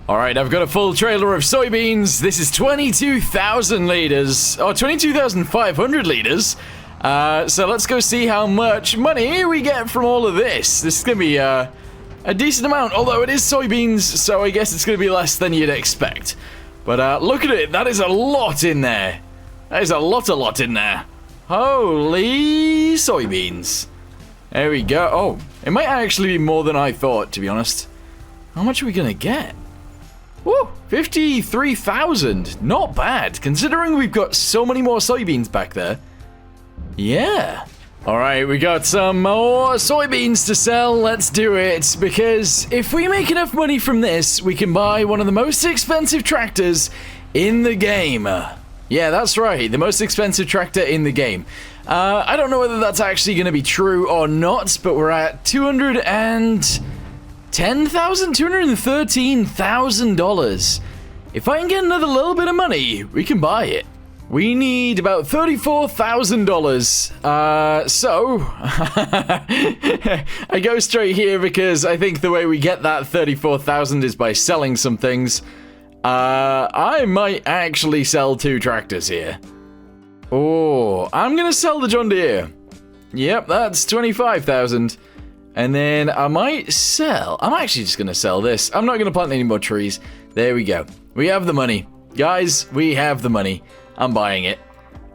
Alright, I've got a full trailer of soybeans. This is 22,000 liters, or 22,500 liters. So let's go see how much money we get from all of this. This is going to be a decent amount, although it is soybeans, so I guess it's going to be less than you'd expect. But look at it, that is a lot in there. That is a lot in there. Holy soybeans. There we go. Oh, it might actually be more than I thought, to be honest. How much are we going to get? Woo, 53,000. Not bad, considering we've got so many more soybeans back there. Yeah. Alright, we got some more soybeans to sell. Let's do it, because if we make enough money from this, we can buy one of the most expensive tractors in the game. Yeah, that's right, the most expensive tractor in the game. I don't know whether that's actually going to be true or not, but we're at $213,000. If I can get another little bit of money, we can buy it. We need about $34,000. So I go straight here because I think the way we get that 34,000 is by selling some things. I might actually sell 2 tractors here. Oh, I'm gonna sell the John Deere. Yep, that's 25,000. And then I might sell... I'm actually just gonna sell this. I'm not gonna plant any more trees. There we go. We have the money. Guys, we have the money. I'm buying it.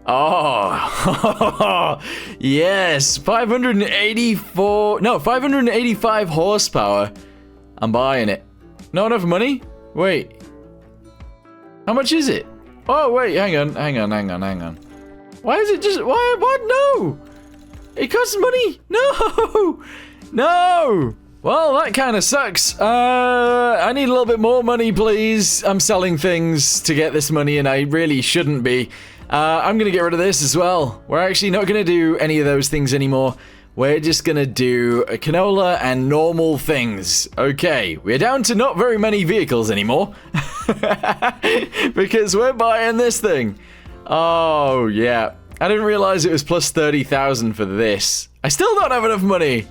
Oh, yes, 585 horsepower. I'm buying it. Not enough money? Wait. How much is it? Oh, wait, hang on. Why is it just, what? No! It costs money! No! No! Well, that kind of sucks. I need a little bit more money, please. I'm selling things to get this money, and I really shouldn't be. I'm gonna get rid of this as well. We're actually not gonna do any of those things anymore. We're just gonna do a canola and normal things. Okay, we're down to not very many vehicles anymore. Because we're buying this thing. Oh, yeah. I didn't realize it was plus 30,000 for this. I still don't have enough money.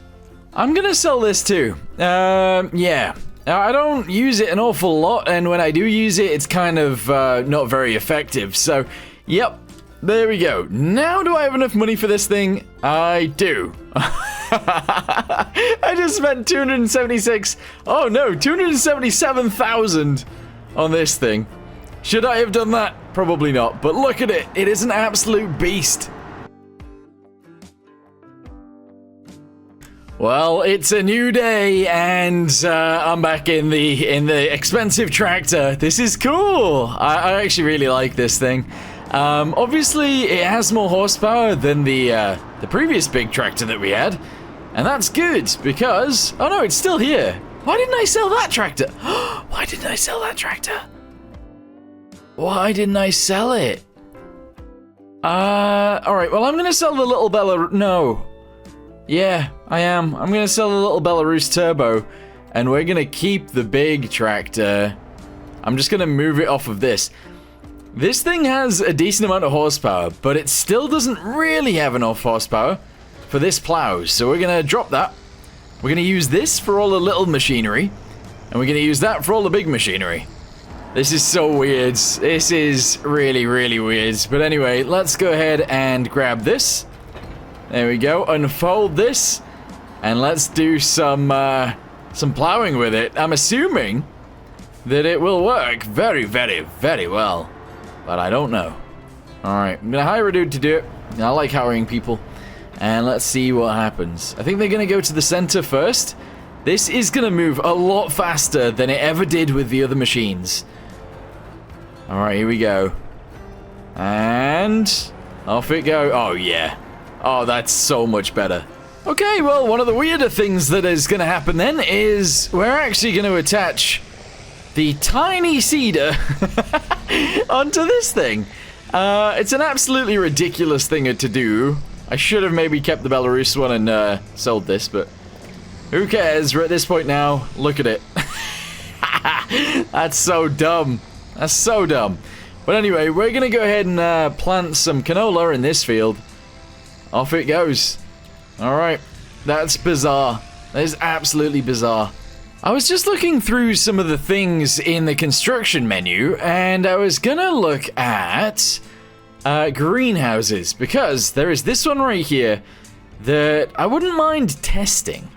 I'm gonna sell this too. Yeah. I don't use it an awful lot, and when I do use it, it's kind of not very effective. So, yep. There we go. Now do I have enough money for this thing? I do. I just spent 276. Oh no, 277,000 on this thing. Should I have done that? Probably not. But look at it. It is an absolute beast. Well, it's a new day, and I'm back in the expensive tractor. This is cool. I actually really like this thing. Obviously, it has more horsepower than the previous big tractor that we had, and that's good because oh no, it's still here. Why didn't I sell that tractor? Why didn't I sell that tractor? Why didn't I sell it? All right. Well, I'm gonna sell the little Bella. No. Yeah, I am. I'm gonna sell the little Belarus Turbo, and we're gonna keep the big tractor. I'm just gonna move it off of this. This thing has a decent amount of horsepower, but it still doesn't really have enough horsepower for this plow. So we're going to drop that. We're going to use this for all the little machinery, and we're going to use that for all the big machinery. This is so weird. This is really, really weird. But anyway, let's go ahead and grab this. There we go. Unfold this, and let's do some plowing with it. I'm assuming that it will work very, very, very well. But I don't know. Alright, I'm going to hire a dude to do it. I like hiring people. And let's see what happens. I think they're going to go to the center first. This is going to move a lot faster than it ever did with the other machines. Alright, here we go. And off it go. Oh, yeah. Oh, that's so much better. Okay, well, one of the weirder things that is going to happen then is we're actually going to attach the tiny seeder onto this thing. It's an absolutely ridiculous thing to do. I should have maybe kept the Belarus one and sold this, but who cares? We're at this point now. Look at it. That's so dumb. That's so dumb. But anyway, we're going to go ahead and plant some canola in this field. Off it goes. Alright. That's bizarre. That is absolutely bizarre. I was just looking through some of the things in the construction menu, and I was gonna look at greenhouses, because there is this one right here that I wouldn't mind testing.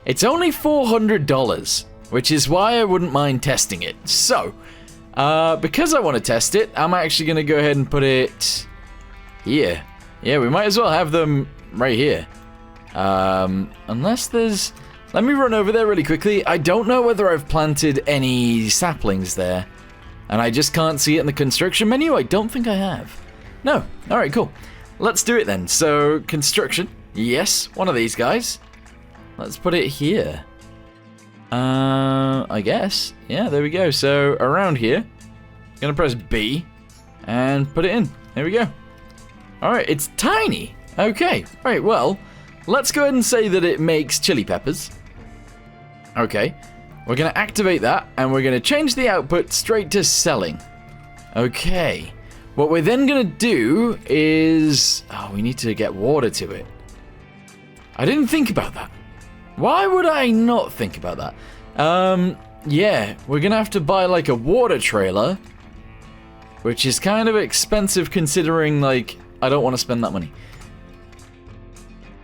It's only $400, which is why I wouldn't mind testing it. So, because I want to test it, I'm actually gonna go ahead and put it here. Yeah, we might as well have them right here. Unless there's... Let me run over there really quickly. I don't know whether I've planted any saplings there. And I just can't see it in the construction menu. I don't think I have. No. Alright, cool. Let's do it then. So, construction. Yes, one of these guys. Let's put it here. I guess. Yeah, there we go. So, around here. Gonna press B. And put it in. There we go. Alright, it's tiny. Okay. Right, well, let's go ahead and say that it makes chili peppers. Okay, we're going to activate that, and we're going to change the output straight to selling. Okay, what we're then going to do is... Oh, we need to get water to it. I didn't think about that. Why would I not think about that? Yeah, we're going to have to buy, like, a water trailer, which is kind of expensive considering, like, I don't want to spend that money.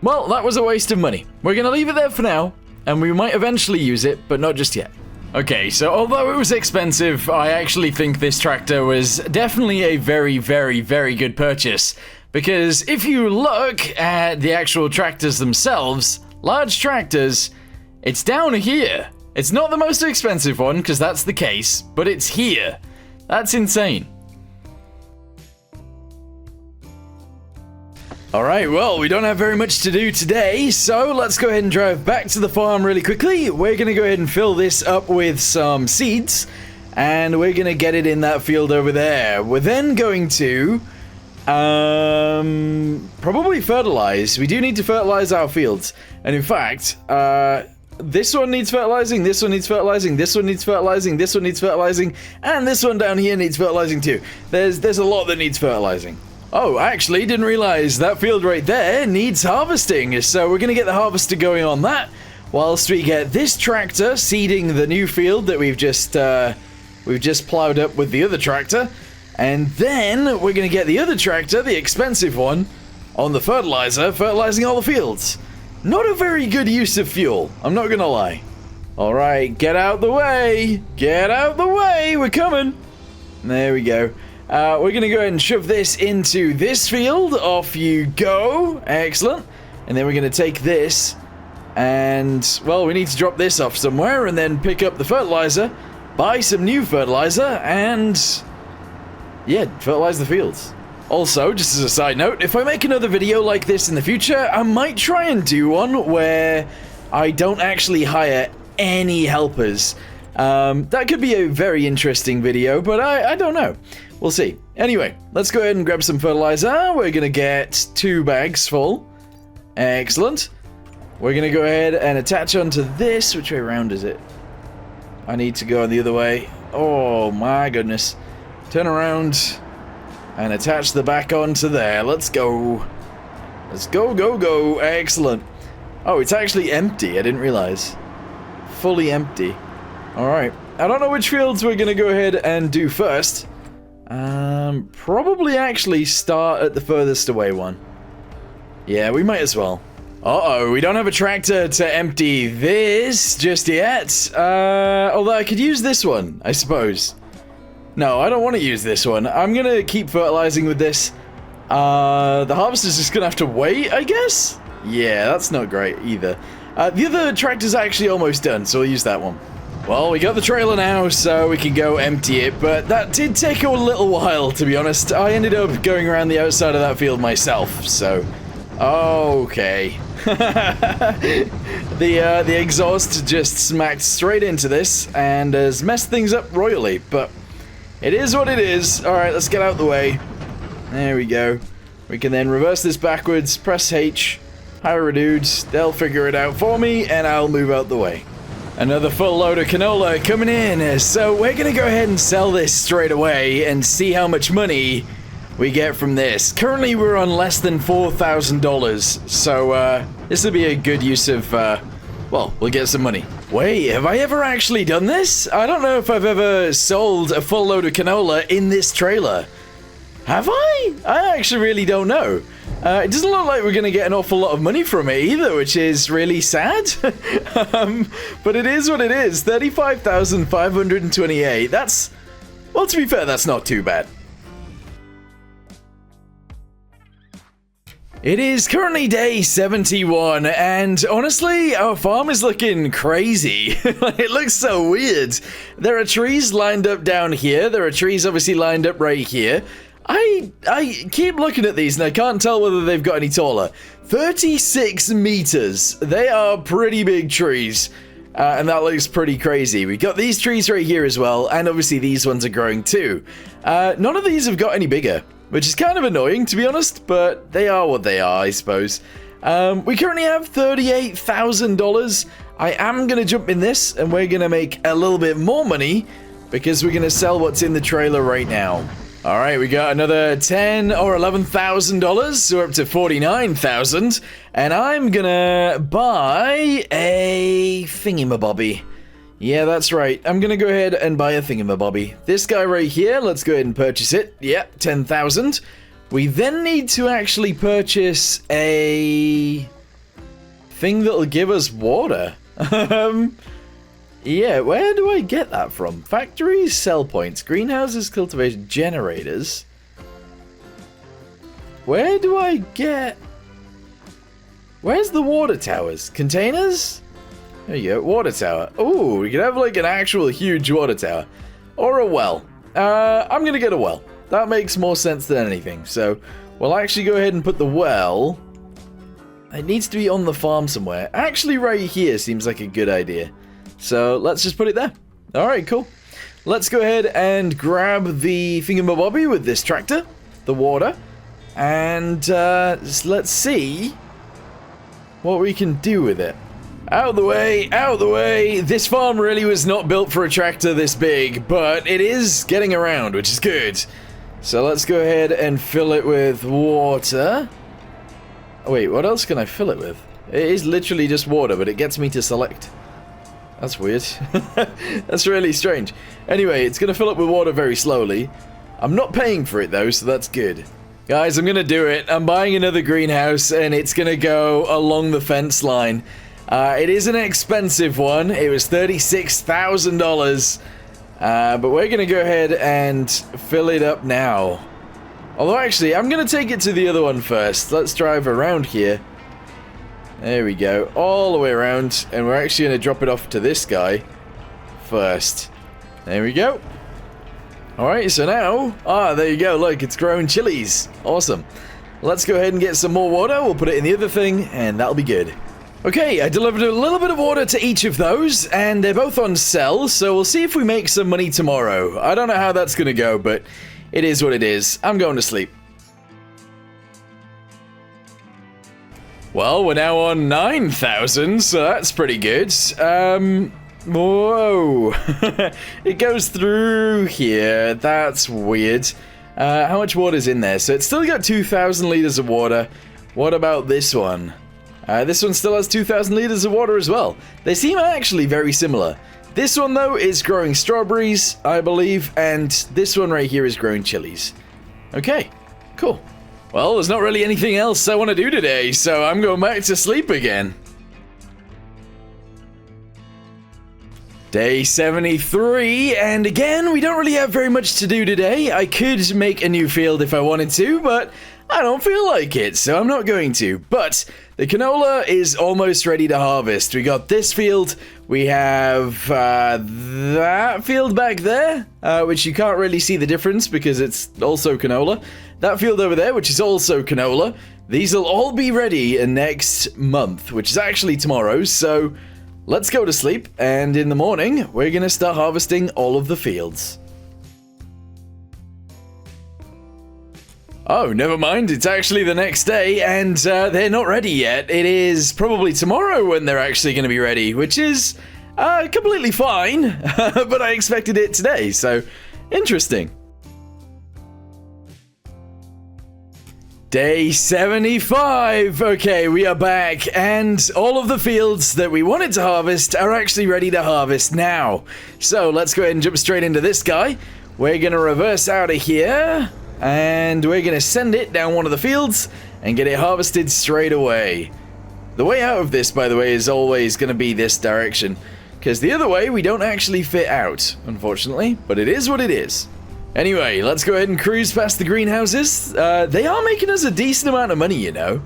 Well, that was a waste of money. We're going to leave it there for now. And we might eventually use it, but not just yet. Okay, so although it was expensive, I actually think this tractor was definitely a very, very, very good purchase. Because if you look at the actual tractors themselves, large tractors, it's down here. It's not the most expensive one, because that's the case, but it's here. That's insane. Alright, well, we don't have very much to do today, so let's go ahead and drive back to the farm really quickly. We're going to go ahead and fill this up with some seeds, and we're going to get it in that field over there. We're then going to probably fertilize. We do need to fertilize our fields, and in fact, this one needs fertilizing, this one needs fertilizing, this one needs fertilizing, this one needs fertilizing, and this one down here needs fertilizing too. There's a lot that needs fertilizing. Oh, I actually didn't realize that field right there needs harvesting, so we're going to get the harvester going on that, whilst we get this tractor seeding the new field that we've just plowed up with the other tractor, and then we're going to get the other tractor, the expensive one, on the fertilizer, fertilizing all the fields. Not a very good use of fuel, I'm not going to lie. Alright, get out the way! Get out the way! We're coming! There we go. We're going to go ahead and shove this into this field. Off you go. Excellent. And then we're going to take this and, well, we need to drop this off somewhere and then pick up the fertilizer, buy some new fertilizer, and, yeah, fertilize the fields. Also, just as a side note, if I make another video like this in the future, I might try and do one where I don't actually hire any helpers. That could be a very interesting video, but I don't know. We'll see. Anyway, let's go ahead and grab some fertilizer. We're going to get 2 bags full. Excellent. We're going to go ahead and attach onto this. Which way around is it? I need to go the other way. Oh, my goodness. Turn around. and attach the back onto there. Let's go. Let's go, go, go. Excellent. Oh, it's actually empty. I didn't realize. Fully empty. Alright. I don't know which fields we're going to go ahead and do first. Probably actually start at the furthest away one. Yeah, we might as well. Uh-oh, we don't have a tractor to empty this just yet. Although I could use this one, I suppose. No, I don't want to use this one. I'm going to keep fertilizing with this. The harvester's just going to have to wait, I guess? Yeah, that's not great either. The other tractor's actually almost done, so we'll use that one. Well, we got the trailer now, so we can go empty it, but that did take a little while, to be honest. I ended up going around the outside of that field myself, so... Okay. The exhaust just smacked straight into this, and has messed things up royally, but... It is what it is. Alright, let's get out the way. There we go. We can then reverse this backwards, press H, hire a dudes, they'll figure it out for me, and I'll move out the way. Another full load of canola coming in, so we're gonna go ahead and sell this straight away and see how much money we get from this. Currently we're on less than $4,000, so this will be a good use of, well, we'll get some money. Wait, have I ever actually done this? I don't know if I've ever sold a full load of canola in this trailer. Have I? I actually really don't know. It doesn't look like we're going to get an awful lot of money from it either, which is really sad. But it is what it is. 35,528. That's, well, to be fair, that's not too bad. It is currently day 71, and honestly, our farm is looking crazy. It looks so weird. There are trees lined up down here. There are trees obviously lined up right here. I keep looking at these and I can't tell whether they've got any taller. 36 meters. They are pretty big trees. And that looks pretty crazy. We've got these trees right here as well, and obviously these ones are growing too. None of these have got any bigger, which is kind of annoying to be honest, but they are what they are, I suppose. We currently have $38,000. I am going to jump in this, and we're going to make a little bit more money, because we're going to sell what's in the trailer right now. Alright, we got another $10,000 or $11,000, so we're up to $49,000, and I'm gonna buy a thingamabobby. Yeah, that's right, I'm gonna go ahead and buy a thingamabobby. This guy right here, let's go ahead and purchase it. Yep, 10,000. We then need to actually purchase a thing that'll give us water. Yeah, where do I get that from? Factories, sell points, greenhouses, cultivation, generators. Where do I get... Where's the water towers? Containers? There you go, water tower. Oh, we could have like an actual huge water tower. Or a well. I'm gonna get a well. That makes more sense than anything. So, we'll actually go ahead and put the well... It needs to be on the farm somewhere. Actually, right here seems like a good idea. So let's just put it there. Alright, cool. Let's go ahead and grab the thingamabobby with this tractor, the water, and let's see what we can do with it. Out of the way, out of the way. This farm really was not built for a tractor this big, but it is getting around, which is good. So let's go ahead and fill it with water. Oh, wait, what else can I fill it with? It is literally just water, but it gets me to select. That's weird. That's really strange. Anyway, it's going to fill up with water very slowly. I'm not paying for it though, so that's good. Guys, I'm going to do it. I'm buying another greenhouse, and it's going to go along the fence line. It is an expensive one. It was $36,000. But we're going to go ahead and fill it up now. Although, actually, I'm going to take it to the other one first. Let's drive around here. There we go, all the way around, and we're actually going to drop it off to this guy first. There we go. Alright, so now, there you go, look, it's growing chilies. Awesome. Let's go ahead and get some more water, we'll put it in the other thing, and that'll be good. Okay, I delivered a little bit of water to each of those, and they're both on sell, so we'll see if we make some money tomorrow. I don't know how that's going to go, but it is what it is. I'm going to sleep. Well, we're now on 9,000, so that's pretty good. Whoa. It goes through here. That's weird. How much water's in there? So it's still got 2,000 liters of water. What about this one? This one still has 2,000 liters of water as well. They seem actually very similar. This one, though, is growing strawberries, I believe, and this one right here is growing chilies. Okay, cool. Well, there's not really anything else I want to do today, so I'm going back to sleep again. Day 73, and again, we don't really have very much to do today. I could make a new field if I wanted to, but I don't feel like it, so I'm not going to. But the canola is almost ready to harvest. We got this field, we have that field back there, which you can't really see the difference because it's also canola. That field over there, which is also canola. These will all be ready next month, which is actually tomorrow, so let's go to sleep, and in the morning, we're going to start harvesting all of the fields. Oh, never mind, it's actually the next day, and they're not ready yet. It is probably tomorrow when they're actually going to be ready, which is completely fine, but I expected it today, so interesting. Day 75! Okay, we are back, and all of the fields that we wanted to harvest are actually ready to harvest now. So let's go ahead and jump straight into this guy. We're going to reverse out of here, and we're going to send it down one of the fields and get it harvested straight away. The way out of this, by the way, is always going to be this direction, because the other way we don't actually fit out, unfortunately, but it is what it is. Anyway, let's go ahead and cruise past the greenhouses. They are making us a decent amount of money, you know.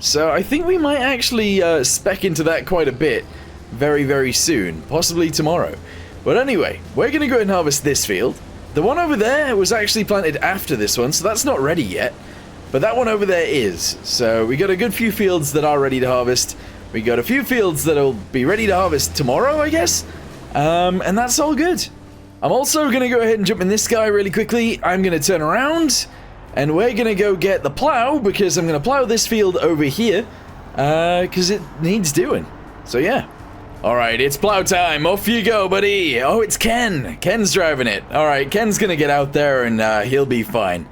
So I think we might actually spec into that quite a bit very, very soon. Possibly tomorrow. But anyway, we're going to go ahead and harvest this field. The one over there was actually planted after this one, so that's not ready yet. But that one over there is. So we got a good few fields that are ready to harvest. We got a few fields that will be ready to harvest tomorrow, I guess. And that's all good. I'm also going to go ahead and jump in this guy really quickly. I'm going to turn around, and we're going to go get the plow, because I'm going to plow this field over here, because it needs doing. So yeah. Alright, it's plow time. Off you go, buddy. Oh, it's Ken. Ken's driving it. Alright, Ken's going to get out there, and he'll be fine.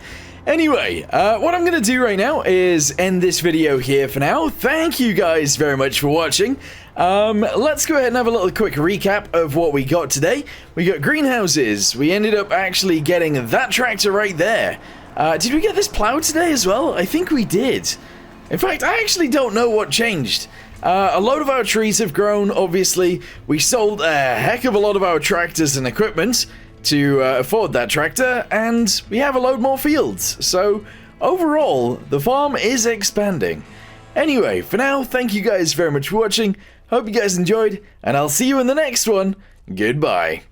Anyway, what I'm going to do right now is end this video here for now. Thank you guys very much for watching. Let's go ahead and have a little quick recap of what we got today. We got greenhouses. We ended up actually getting that tractor right there. Did we get this plow today as well? I think we did. In fact, I actually don't know what changed. A load of our trees have grown, obviously. We sold a heck of a lot of our tractors and equipment to afford that tractor, and we have a load more fields. So, overall, the farm is expanding. Anyway, for now, thank you guys very much for watching. Hope you guys enjoyed, and I'll see you in the next one. Goodbye.